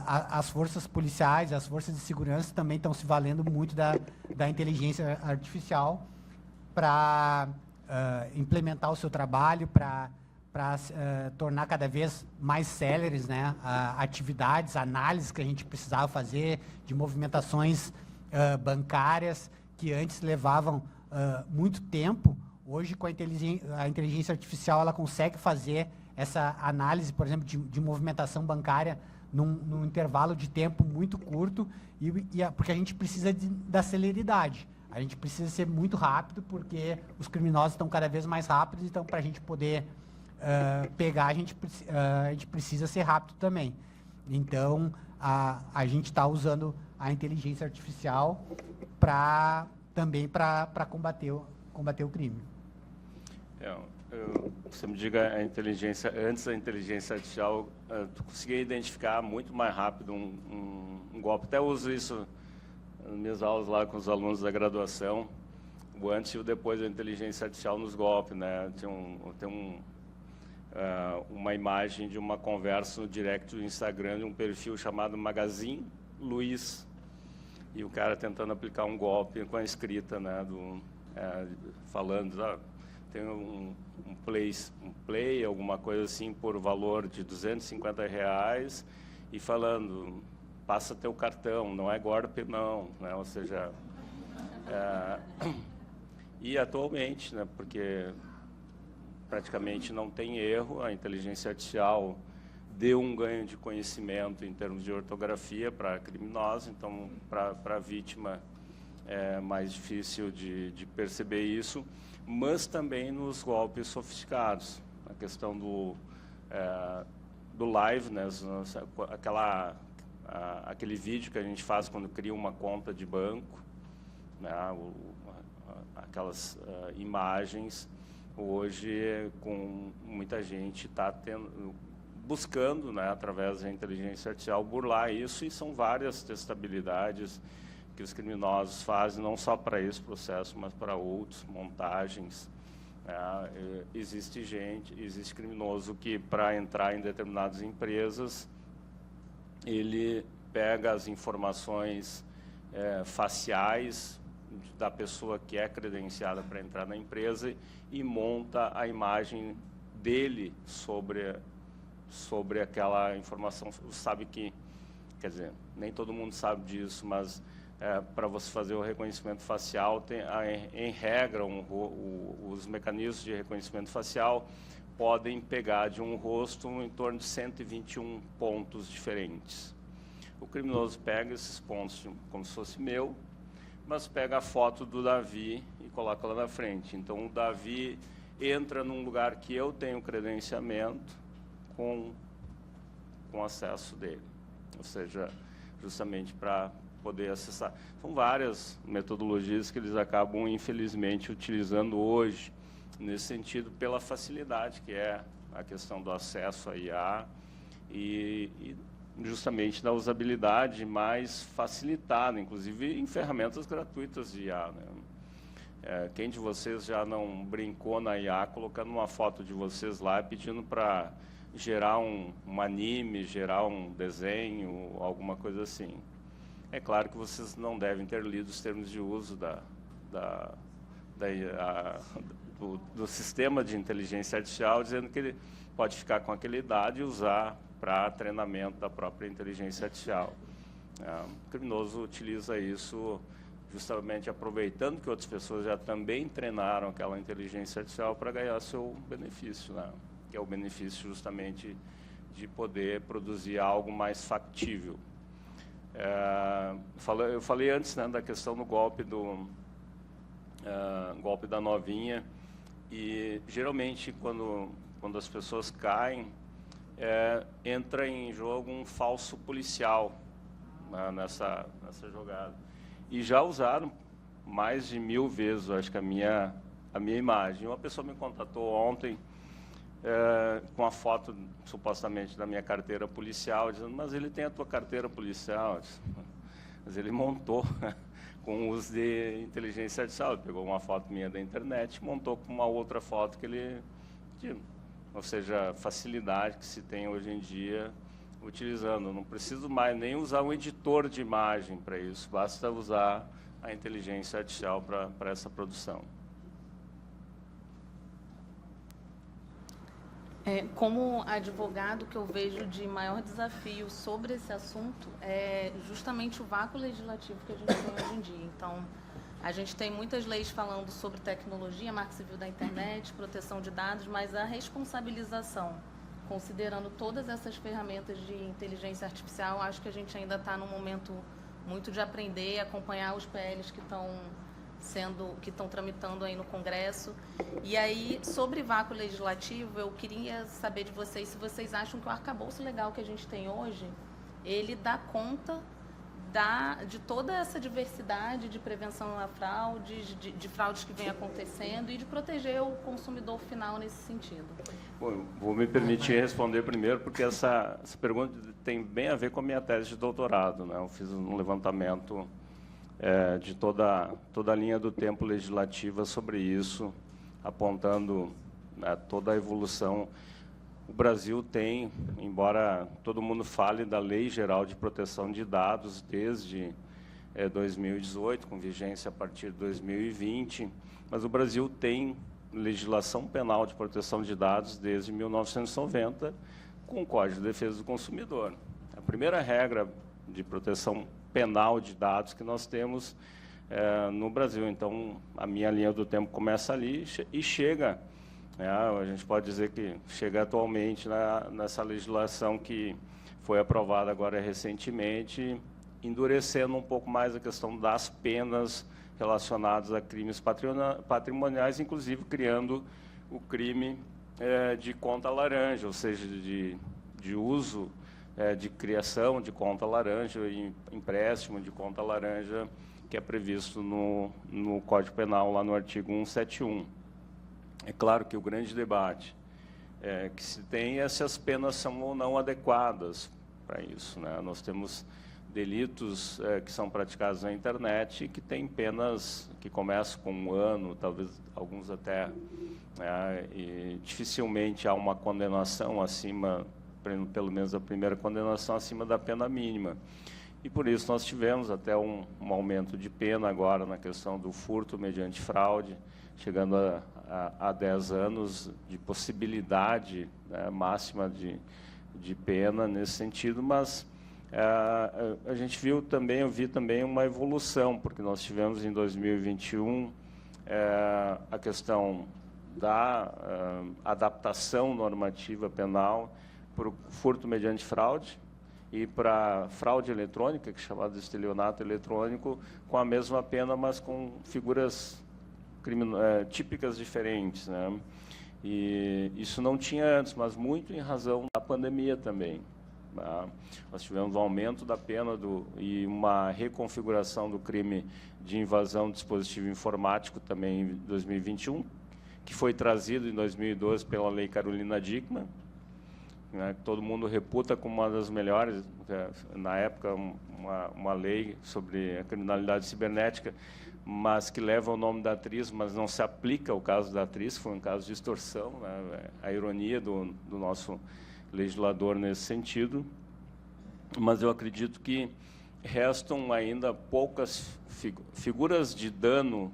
as forças policiais, as forças de segurança também estão se valendo muito da inteligência artificial para implementar o seu trabalho, para tornar cada vez mais céleres, né, atividades, análises que a gente precisava fazer de movimentações bancárias que antes levavam muito tempo. Hoje, com a inteligência artificial, ela consegue fazer essa análise, por exemplo, de movimentação bancária num intervalo de tempo muito curto, porque a gente precisa da celeridade. A gente precisa ser muito rápido, porque os criminosos estão cada vez mais rápidos, então, para a gente poder pegar, a gente precisa ser rápido também. Então, a gente está usando a inteligência artificial também para combater o crime. Você me diga, antes da inteligência artificial, tu conseguia identificar muito mais rápido um golpe. Até uso isso nas minhas aulas lá com os alunos da graduação, o antes e o depois da inteligência artificial nos golpes, né? Tem uma imagem de uma conversa no direct do Instagram de um perfil chamado Magazine Luiz, e o cara tentando aplicar um golpe com a escrita, né, falando, tem um play, alguma coisa assim, por valor de R$250, e falando, passa teu cartão, não é golpe não, né? Ou seja, e atualmente, né, porque praticamente não tem erro, a inteligência artificial deu um ganho de conhecimento em termos de ortografia para criminosos, então para a vítima é mais difícil de perceber isso, mas também nos golpes sofisticados, a questão do live, né, aquele vídeo que a gente faz quando cria uma conta de banco, né, aquelas imagens, hoje com muita gente está buscando, né, através da inteligência artificial, burlar isso, e são várias testabilidades que os criminosos fazem, não só para esse processo, mas para outros, montagens. Existe criminoso que, para entrar em determinadas empresas, ele pega as informações faciais da pessoa que é credenciada para entrar na empresa e monta a imagem dele sobre aquela informação. Sabe que, quer dizer, nem todo mundo sabe disso, mas para você fazer o reconhecimento facial, em regra, os mecanismos de reconhecimento facial podem pegar de um rosto em torno de 121 pontos diferentes. O criminoso pega esses pontos como se fosse meu, mas pega a foto do Davi e coloca lá na frente. Então, o Davi entra num lugar que eu tenho credenciamento com acesso dele, ou seja, justamente para poder acessar. São várias metodologias que eles acabam, infelizmente, utilizando hoje, nesse sentido, pela facilidade que é a questão do acesso à IA e justamente da usabilidade mais facilitada, inclusive em ferramentas gratuitas de IA, né? Quem de vocês já não brincou na IA colocando uma foto de vocês lá pedindo para gerar um anime, gerar um desenho, alguma coisa assim? É claro que vocês não devem ter lido os termos de uso do sistema de inteligência artificial, dizendo que ele pode ficar com aquela idade e usar para treinamento da própria inteligência artificial. O criminoso utiliza isso justamente aproveitando que outras pessoas já também treinaram aquela inteligência artificial para ganhar seu benefício, né? Que é o benefício justamente de poder produzir algo mais factível. Eu falei antes, né, da questão do golpe golpe da novinha, e geralmente quando as pessoas caem, entra em jogo um falso policial, né, nessa jogada. E já usaram mais de 1000 vezes, eu acho que a minha imagem. Uma pessoa me contatou ontem com a foto, supostamente, da minha carteira policial, dizendo, mas ele tem a tua carteira policial. Mas ele montou com o uso de inteligência artificial. Ele pegou uma foto minha da internet e montou com uma outra foto que ele tinha. Ou seja, a facilidade que se tem hoje em dia utilizando. Não preciso mais nem usar um editor de imagem para isso, basta usar a inteligência artificial para essa produção. Como advogado, que eu vejo de maior desafio sobre esse assunto é justamente o vácuo legislativo que a gente tem hoje em dia. Então, A gente tem muitas leis falando sobre tecnologia, Marco Civil da Internet, proteção de dados, mas a responsabilização, considerando todas essas ferramentas de inteligência artificial, acho que a gente ainda está num momento muito de aprender e acompanhar os PLs que estão tramitando aí no Congresso. E aí, sobre vácuo legislativo, eu queria saber de vocês se vocês acham que o arcabouço legal que a gente tem hoje, ele dá conta de toda essa diversidade de prevenção a fraudes, de fraudes que vem acontecendo e de proteger o consumidor final nesse sentido. Bom, vou me permitir responder primeiro, porque essa pergunta tem bem a ver com a minha tese de doutorado, né? Eu fiz um levantamento de toda a linha do tempo legislativa sobre isso, apontando toda a evolução. O Brasil tem, embora todo mundo fale da Lei Geral de Proteção de Dados desde 2018, com vigência a partir de 2020, mas o Brasil tem legislação penal de proteção de dados desde 1990, com o Código de Defesa do Consumidor. A primeira regra de proteção penal de dados que nós temos no Brasil. Então, a minha linha do tempo começa ali e chega... a gente pode dizer que chega atualmente nessa legislação que foi aprovada agora recentemente, endurecendo um pouco mais a questão das penas relacionadas a crimes patrimoniais, inclusive criando o crime de conta laranja, ou seja, de uso, de criação de conta laranja e empréstimo de conta laranja, que é previsto no Código Penal, lá no artigo 171. É claro que o grande debate que se tem é se as penas são ou não adequadas para isso, né? Nós temos delitos que são praticados na internet que têm penas que começam com 1 ano, talvez alguns até, e dificilmente há uma condenação acima, pelo menos a primeira condenação acima da pena mínima. E por isso nós tivemos até um aumento de pena agora na questão do furto mediante fraude, chegando a 10 anos de possibilidade, né, máxima de pena nesse sentido, mas a gente eu vi também uma evolução, porque nós tivemos em 2021 a questão da adaptação normativa penal para o furto mediante fraude e para fraude eletrônica, que é chamado de estelionato eletrônico, com a mesma pena, mas com figuras típicas diferentes, né? E isso não tinha antes, mas muito em razão da pandemia também. Tá? Nós tivemos um aumento da pena e uma reconfiguração do crime de invasão de dispositivo informático também em 2021, que foi trazido em 2012 pela Lei Carolina Dickmann, né, que todo mundo reputa como uma das melhores, na época uma lei sobre a criminalidade cibernética, mas que leva o nome da atriz, mas não se aplica ao caso da atriz, foi um caso de extorsão, né? A ironia do nosso legislador nesse sentido. Mas eu acredito que restam ainda poucas figuras de dano,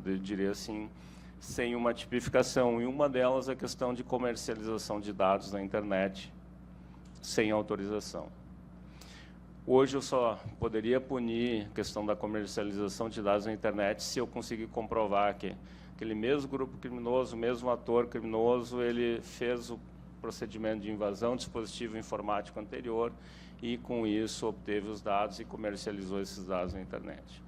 eu diria assim, sem uma tipificação, e uma delas é a questão de comercialização de dados na internet sem autorização. Hoje eu só poderia punir a questão da comercialização de dados na internet se eu conseguir comprovar que aquele mesmo grupo criminoso, o mesmo ator criminoso, ele fez o procedimento de invasão de dispositivo informático anterior e, com isso, obteve os dados e comercializou esses dados na internet.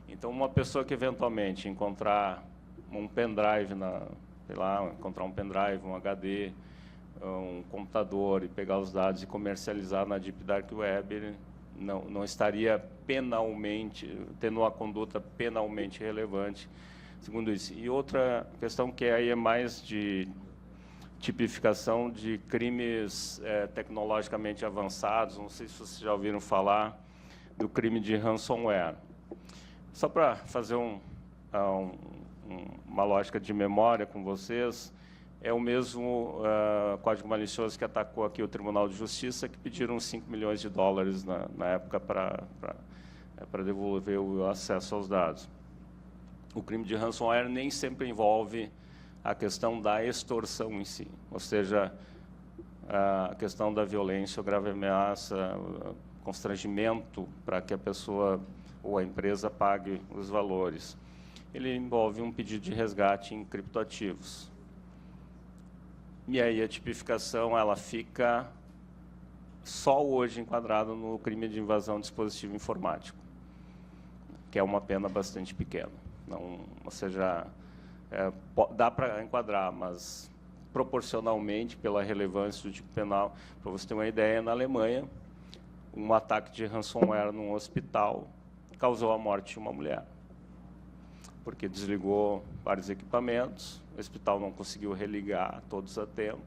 Então, uma pessoa que eventualmente encontrar um pendrive, encontrar um pendrive, um HD, um computador e pegar os dados e comercializar na Deep Dark Web, ele não estaria penalmente, tendo uma conduta penalmente relevante, segundo isso. E outra questão que aí é mais de tipificação de crimes tecnologicamente avançados, não sei se vocês já ouviram falar do crime de ransomware. Só para fazer uma lógica de memória com vocês, é o mesmo código malicioso que atacou aqui o Tribunal de Justiça, que pediram 5 milhões de dólares na época para devolver o acesso aos dados. O crime de ransomware nem sempre envolve a questão da extorsão em si, ou seja, a questão da violência, grave ameaça, constrangimento para que a pessoa ou a empresa pague os valores. Ele envolve um pedido de resgate em criptoativos. E aí a tipificação ela fica só hoje enquadrada no crime de invasão de dispositivo informático, que é uma pena bastante pequena. Não, ou seja, dá para enquadrar, mas proporcionalmente, pela relevância do tipo penal, para você ter uma ideia, na Alemanha, um ataque de ransomware num hospital causou a morte de uma mulher, porque desligou vários equipamentos, o hospital não conseguiu religar todos a tempo,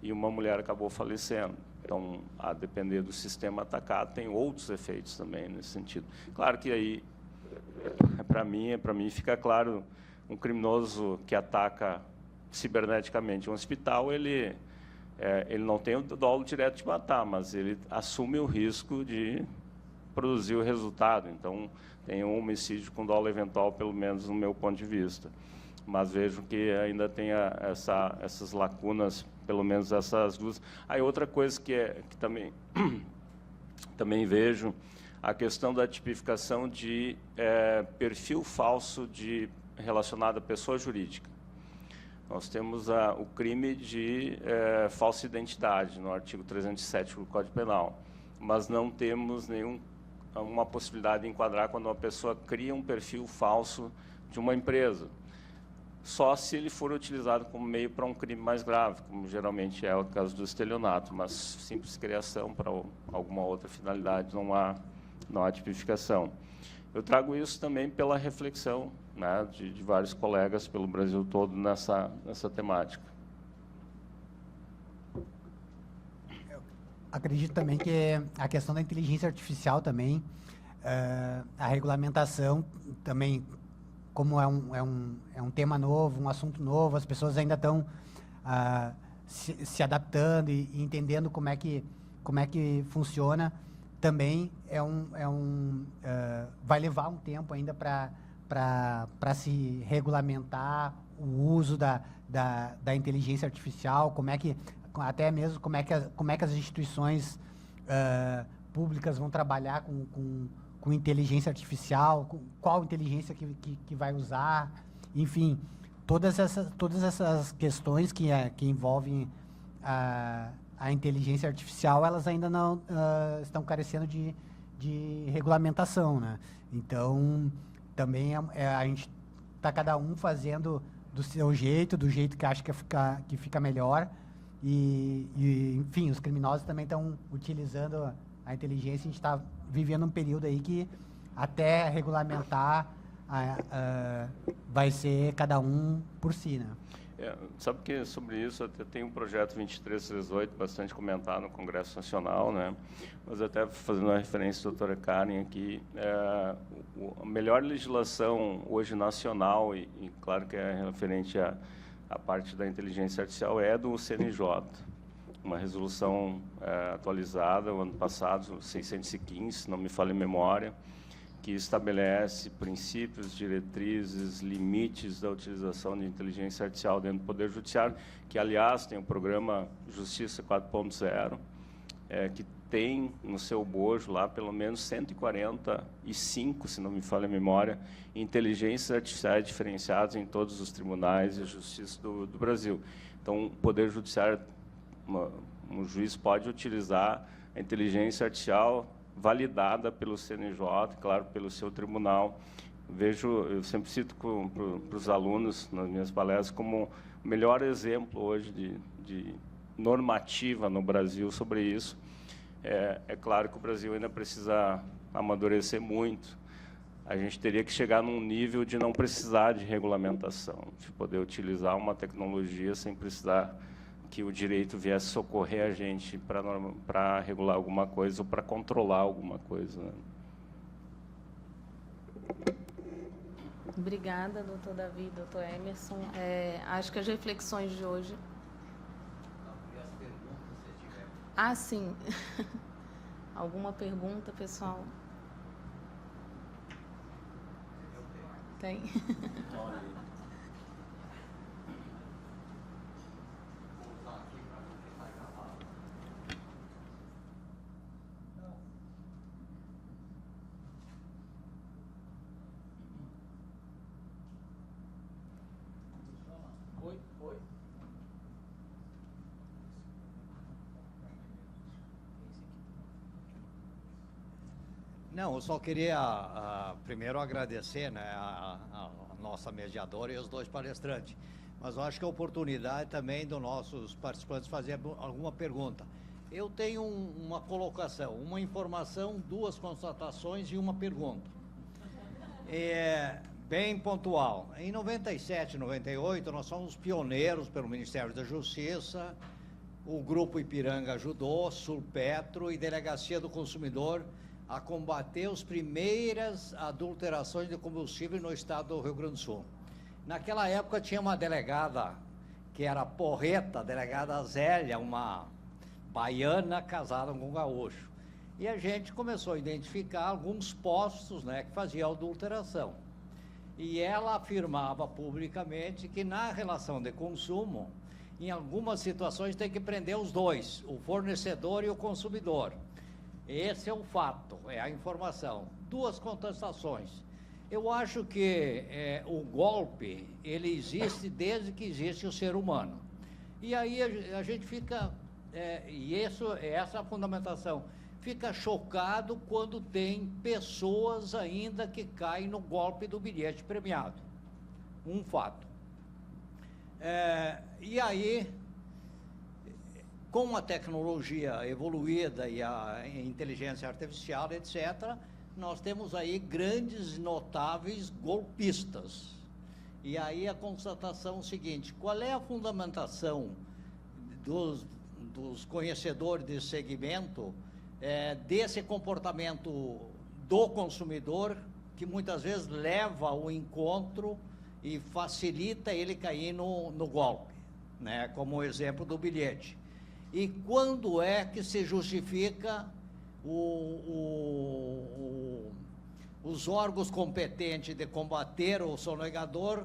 e uma mulher acabou falecendo. Então, a depender do sistema atacado, tem outros efeitos também nesse sentido. Claro que aí, para mim fica claro, um criminoso que ataca ciberneticamente um hospital, ele não tem o dolo direto de matar, mas ele assume o risco de produzir o resultado. Então, tem um homicídio com dolo eventual, pelo menos no meu ponto de vista. Mas vejo que ainda tem essas lacunas, pelo menos essas duas. Aí outra coisa que também vejo, a questão da tipificação de perfil falso relacionado à pessoa jurídica. Nós temos o crime de falsa identidade no artigo 307 do Código Penal, mas não temos uma possibilidade de enquadrar quando uma pessoa cria um perfil falso de uma empresa, só se ele for utilizado como meio para um crime mais grave, como geralmente é o caso do estelionato, mas simples criação para alguma outra finalidade não há tipificação. Eu trago isso também pela reflexão, né, de vários colegas pelo Brasil todo nessa temática. Eu acredito também que a questão da inteligência artificial também, a regulamentação também, como é um tema novo, um assunto novo, as pessoas ainda estão se adaptando e entendendo como é que funciona, também vai levar um tempo ainda para se regulamentar o uso da inteligência artificial, até mesmo como é que as instituições públicas vão trabalhar com inteligência artificial, qual inteligência que vai usar, enfim, todas essas questões que envolvem a inteligência artificial, elas ainda não estão carecendo de regulamentação, né? Então, também a gente está cada um fazendo do seu jeito, do jeito que acha que fica melhor, e enfim, os criminosos também estão utilizando a inteligência. A gente está vivendo um período aí que até regulamentar vai ser cada um por si, né? Sabe que sobre isso até tem um projeto 2338 bastante comentado no Congresso Nacional, né? Mas até fazendo uma referência à doutora Karen aqui, a melhor legislação hoje nacional, e claro que é referente à parte da inteligência artificial, é do CNJ. Uma resolução atualizada, o ano passado, 615, se não me falha a memória, que estabelece princípios, diretrizes, limites da utilização de inteligência artificial dentro do Poder Judiciário, que, aliás, tem o programa Justiça 4.0, que tem no seu bojo lá pelo menos 145, se não me falha a memória, inteligências artificiais diferenciadas em todos os tribunais de justiça do Brasil. Então, o Poder Judiciário, um juiz pode utilizar a inteligência artificial validada pelo CNJ, claro, pelo seu tribunal. Eu sempre cito para os alunos nas minhas palestras como o melhor exemplo hoje de normativa no Brasil sobre isso. É claro que o Brasil ainda precisa amadurecer muito. A gente teria que chegar num nível de não precisar de regulamentação, de poder utilizar uma tecnologia sem precisar que o direito viesse socorrer a gente para regular alguma coisa ou para controlar alguma coisa, né? Obrigada, doutor Davi, doutor Emerson. Acho que as reflexões de hoje... Ah, sim. Alguma pergunta, pessoal? Tem. Não, eu só queria primeiro agradecer, né, a nossa mediadora e os dois palestrantes. Mas eu acho que é a oportunidade também dos nossos participantes fazer alguma pergunta. Eu tenho uma colocação, uma informação, duas constatações e uma pergunta. Bem pontual. Em 97, 98, nós somos pioneiros pelo Ministério da Justiça, o Grupo Ipiranga ajudou, Sulpetro e Delegacia do Consumidor a combater as primeiras adulterações de combustível no estado do Rio Grande do Sul. Naquela época tinha uma delegada, que era porreta, a delegada Zélia, uma baiana casada com um gaúcho. E a gente começou a identificar alguns postos, né, que faziam adulteração. E ela afirmava publicamente que na relação de consumo, em algumas situações tem que prender os dois, o fornecedor e o consumidor. Esse é o fato, é a informação. Duas contestações. Eu acho que o golpe, ele existe desde que existe o ser humano. E aí a gente fica, essa é a fundamentação, fica chocado quando tem pessoas ainda que caem no golpe do bilhete premiado. Um fato. E aí, com a tecnologia evoluída e a inteligência artificial, etc., nós temos aí grandes, notáveis golpistas. E aí a constatação é o seguinte: qual é a fundamentação dos conhecedores desse segmento, desse comportamento do consumidor, que muitas vezes leva ao encontro e facilita ele cair no golpe, né? Como o exemplo do bilhete. E quando é que se justifica os órgãos competentes de combater o sonegador,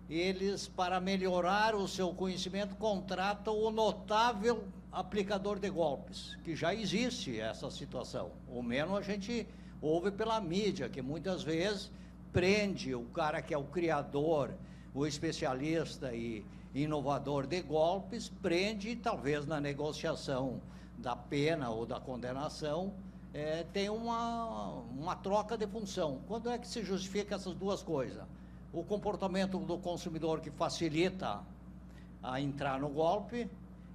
eles, para melhorar o seu conhecimento, contratam o notável aplicador de golpes, que já existe essa situação. Ou menos a gente ouve pela mídia, que muitas vezes prende o cara que é o criador, o especialista e inovador de golpes, prende, talvez na negociação da pena ou da condenação, tem uma troca de função. Quando é que se justifica essas duas coisas? O comportamento do consumidor, que facilita a entrar no golpe,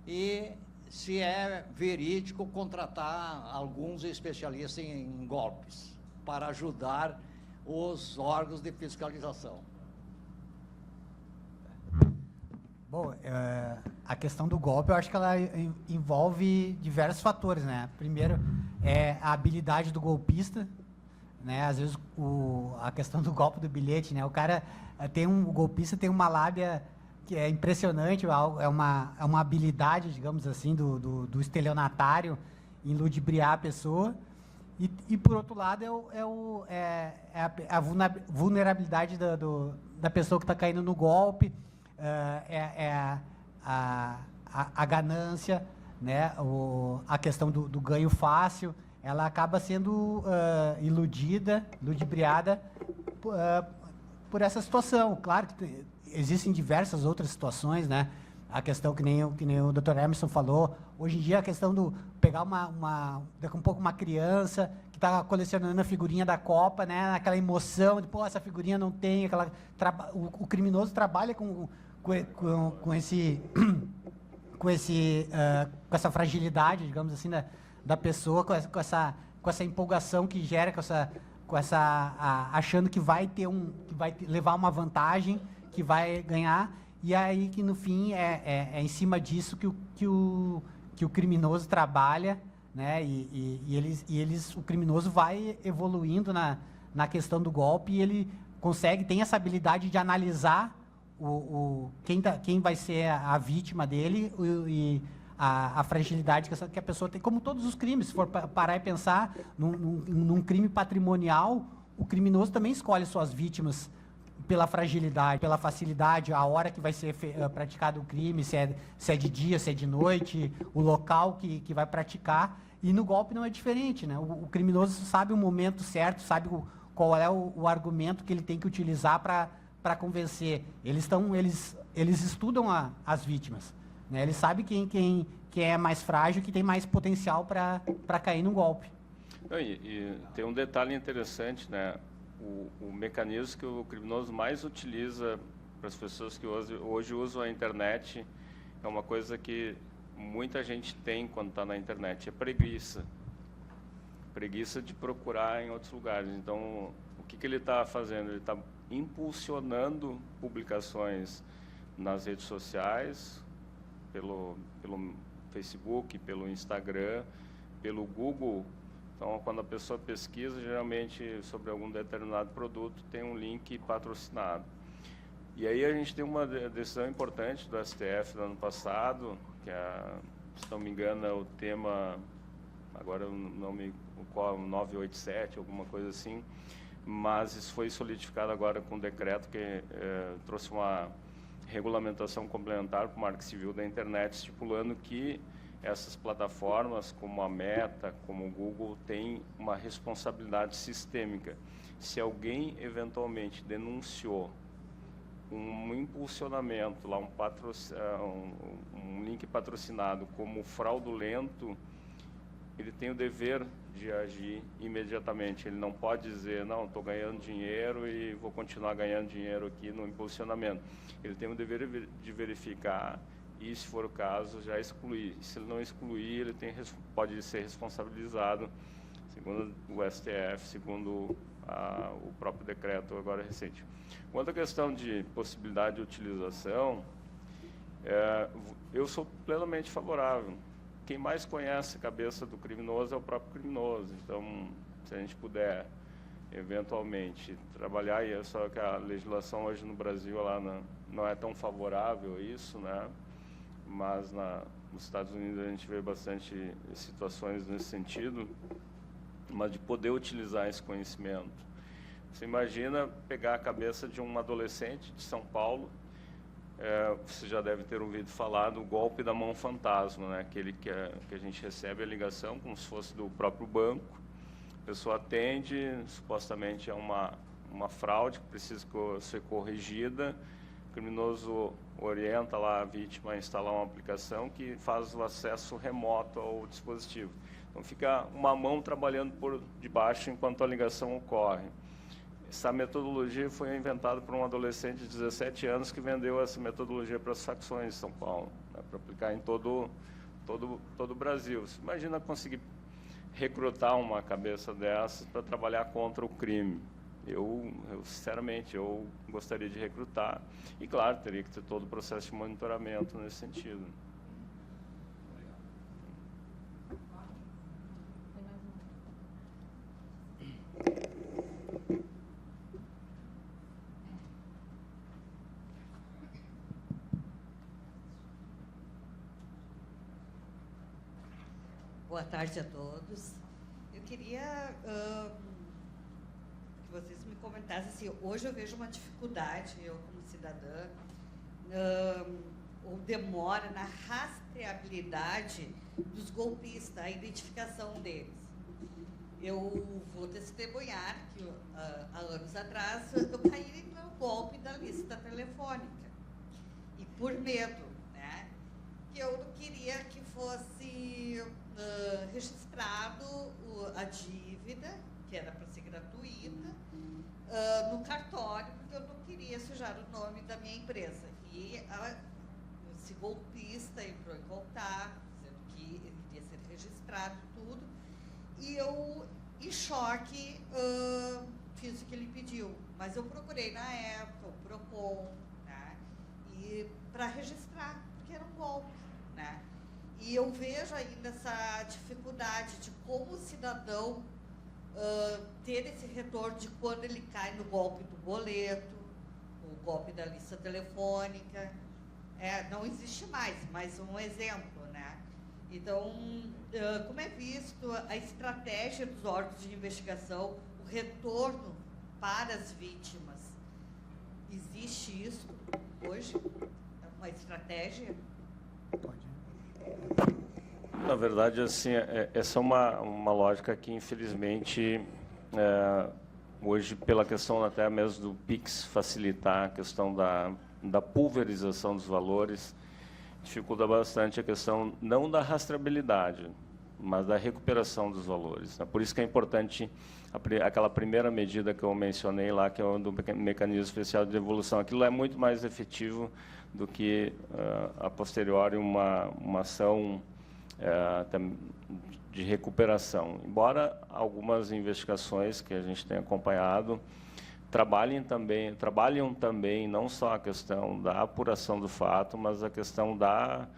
e se é verídico contratar alguns especialistas em golpes para ajudar os órgãos de fiscalização. Bom, a questão do golpe, eu acho que ela envolve diversos fatores, né? Primeiro, a habilidade do golpista, né? Às vezes, a questão do golpe do bilhete, né? O cara o golpista tem uma lábia que é impressionante, é uma habilidade, digamos assim, do estelionatário em ludibriar a pessoa. E por outro lado, a vulnerabilidade da pessoa que está caindo no golpe, a ganância, né? A questão do ganho fácil, ela acaba sendo ludibriada por essa situação. Claro que existem diversas outras situações, né? A questão que nem o Dr. Emerson falou, hoje em dia a questão do pegar daqui a um pouco uma criança que está colecionando a figurinha da Copa, né? Aquela emoção de, pô, essa figurinha não tem, o criminoso trabalha com essa fragilidade, digamos assim, da pessoa, com essa empolgação que gera, achando que vai levar uma vantagem, que vai ganhar, e aí que no fim é em cima disso que o criminoso trabalha, né? O criminoso vai evoluindo na questão do golpe, e ele tem essa habilidade de analisar quem vai ser a vítima dele e a fragilidade que a pessoa tem, como todos os crimes. Se for parar e pensar num crime patrimonial, o criminoso também escolhe suas vítimas pela fragilidade, pela facilidade, a hora que vai ser praticado o crime, se é de dia, se é de noite, o local que vai praticar. E no golpe não é diferente, né? O criminoso sabe o momento certo, sabe qual é o argumento que ele tem que utilizar para convencer. Eles estudam as vítimas, né? Eles sabem quem é mais frágil, que tem mais potencial para cair no golpe. E tem um detalhe interessante, né? O mecanismo que o criminoso mais utiliza para as pessoas que hoje usam a internet é uma coisa que muita gente tem quando está na internet, é preguiça. Preguiça de procurar em outros lugares. Então, o que ele está fazendo? Ele está impulsionando publicações nas redes sociais, pelo Facebook, pelo Instagram, pelo Google. Então, quando a pessoa pesquisa, geralmente, sobre algum determinado produto, tem um link patrocinado. E aí a gente tem uma decisão importante do STF do ano passado, que se não me engano, é o tema, agora não me qual 987, alguma coisa assim, mas isso foi solidificado agora com um decreto que trouxe uma regulamentação complementar para o Marco Civil da Internet, estipulando que essas plataformas, como a Meta, como o Google, têm uma responsabilidade sistêmica. Se alguém eventualmente denunciou um impulsionamento, lá um link patrocinado como fraudulento, ele tem o dever de agir imediatamente. Ele não pode dizer, não, estou ganhando dinheiro e vou continuar ganhando dinheiro aqui no impulsionamento. Ele tem o dever de verificar e, se for o caso, já excluir. Se ele não excluir, ele pode ser responsabilizado, segundo o STF, segundo o próprio decreto agora recente. Quanto à questão de possibilidade de utilização, eu sou plenamente favorável. Quem mais conhece a cabeça do criminoso é o próprio criminoso. Então, se a gente puder, eventualmente, trabalhar, e só que a legislação hoje no Brasil ela não é tão favorável a isso, né? Mas nos Estados Unidos a gente vê bastante situações nesse sentido, mas de poder utilizar esse conhecimento. Você imagina pegar a cabeça de um adolescente de São Paulo, você já deve ter ouvido falar do golpe da mão fantasma, né? Aquele que a gente recebe a ligação como se fosse do próprio banco, a pessoa atende, supostamente é uma fraude que precisa ser corrigida, o criminoso orienta lá a vítima a instalar uma aplicação que faz o acesso remoto ao dispositivo. Então fica uma mão trabalhando por debaixo enquanto a ligação ocorre. Essa metodologia foi inventada por um adolescente de 17 anos que vendeu essa metodologia para as facções de São Paulo, né, para aplicar em todo o Brasil. Você imagina conseguir recrutar uma cabeça dessas para trabalhar contra o crime. Eu, sinceramente, eu gostaria de recrutar. E, claro, teria que ter todo o processo de monitoramento nesse sentido. Boa tarde a todos. Eu queria que vocês me comentassem, assim, hoje eu vejo uma dificuldade, eu como cidadã, ou demora na rastreabilidade dos golpistas, a identificação deles. Eu vou testemunhar que há anos atrás eu caí no golpe da lista telefônica. E por medo, né, que eu não queria que fosse registrado a dívida, que era para ser gratuita, no cartório, porque eu não queria sujar o nome da minha empresa. E esse golpista entrou em contato, dizendo que ele iria ser registrado tudo, e eu, em choque, fiz o que ele pediu. Mas eu procurei na época o PROCON, né, e para registrar, porque era um golpe, né? E eu vejo ainda essa dificuldade de como o cidadão ter esse retorno de quando ele cai no golpe do boleto, o golpe da lista telefônica. Não existe mais, mas um exemplo, né? Então, como é visto a estratégia dos órgãos de investigação, o retorno para as vítimas? Existe isso hoje? É uma estratégia? Pode. Na verdade, assim, essa é uma lógica que, infelizmente, hoje, pela questão até mesmo do PIX facilitar a questão da pulverização dos valores, dificulta bastante a questão, não da rastreabilidade, mas da recuperação dos valores, né? Por isso que é importante aquela primeira medida que eu mencionei lá, que é o do mecanismo especial de devolução. Aquilo é muito mais efetivo do que, a posteriori, uma ação de recuperação. Embora algumas investigações que a gente tem acompanhado trabalham também não só a questão da apuração do fato, mas a questão da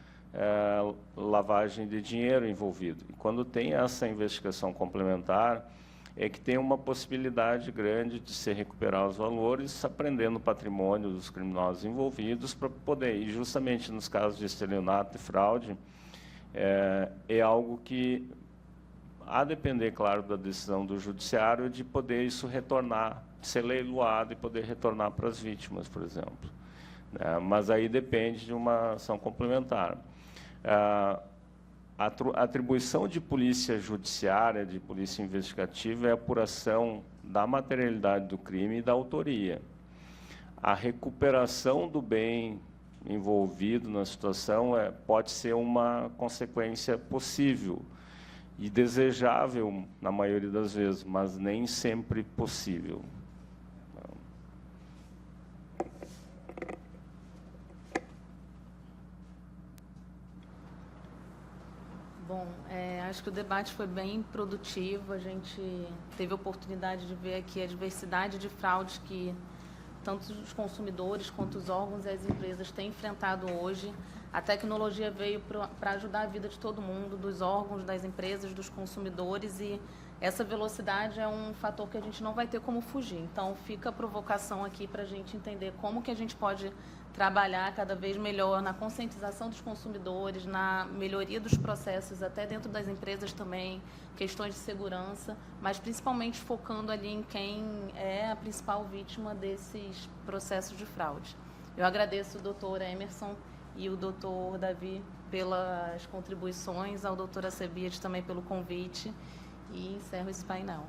lavagem de dinheiro envolvido. E quando tem essa investigação complementar, é que tem uma possibilidade grande de se recuperar os valores, apreendendo o patrimônio dos criminosos envolvidos, para poder, e justamente nos casos de estelionato e fraude, é algo que, a depender, claro, da decisão do judiciário, de poder isso retornar, ser leiloado e poder retornar para as vítimas, por exemplo. Mas aí depende de uma ação complementar. A atribuição de polícia judiciária, de polícia investigativa, é a apuração da materialidade do crime e da autoria. A recuperação do bem envolvido na situação pode ser uma consequência possível e desejável, na maioria das vezes, mas nem sempre possível. Bom, acho que o debate foi bem produtivo. A gente teve a oportunidade de ver aqui a diversidade de fraudes que tanto os consumidores quanto os órgãos e as empresas têm enfrentado hoje. A tecnologia veio para ajudar a vida de todo mundo, dos órgãos, das empresas, dos consumidores, e essa velocidade é um fator que a gente não vai ter como fugir. Então, fica a provocação aqui para a gente entender como que a gente pode trabalhar cada vez melhor na conscientização dos consumidores, na melhoria dos processos, até dentro das empresas também, questões de segurança, mas principalmente focando ali em quem é a principal vítima desses processos de fraude. Eu agradeço o doutor Emerson e o doutor Davi pelas contribuições, ao doutor Acebiades também pelo convite, e encerro esse painel.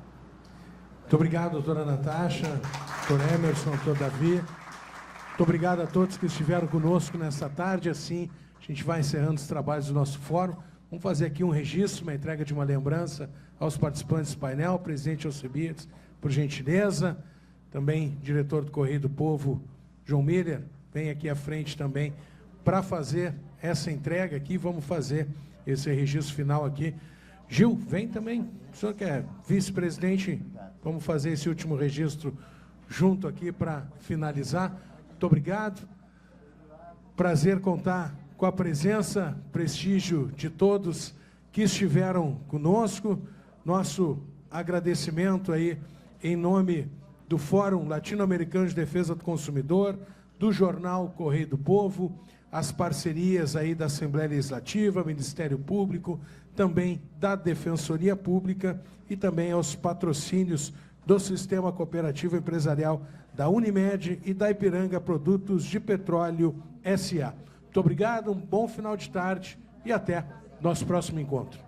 Muito obrigado, doutora Natasha, doutor Emerson, doutor Davi. Muito obrigado a todos que estiveram conosco nessa tarde. Assim, a gente vai encerrando os trabalhos do nosso fórum. Vamos fazer aqui um registro, uma entrega de uma lembrança aos participantes do painel. Presidente Alcebiades, por gentileza. Também diretor do Correio do Povo, João Miller, vem aqui à frente também para fazer essa entrega aqui. Vamos fazer esse registro final aqui. Gil, vem também. O senhor que é vice-presidente, vamos fazer esse último registro junto aqui para finalizar. Muito obrigado. Prazer contar com a presença, prestígio de todos que estiveram conosco. Nosso agradecimento aí em nome do Fórum Latino-Americano de Defesa do Consumidor, do Jornal Correio do Povo, as parcerias aí da Assembleia Legislativa, Ministério Público, também da Defensoria Pública e também aos patrocínios do Sistema Cooperativo Empresarial da Unimed e da Ipiranga Produtos de Petróleo S.A. Muito obrigado, um bom final de tarde e até nosso próximo encontro.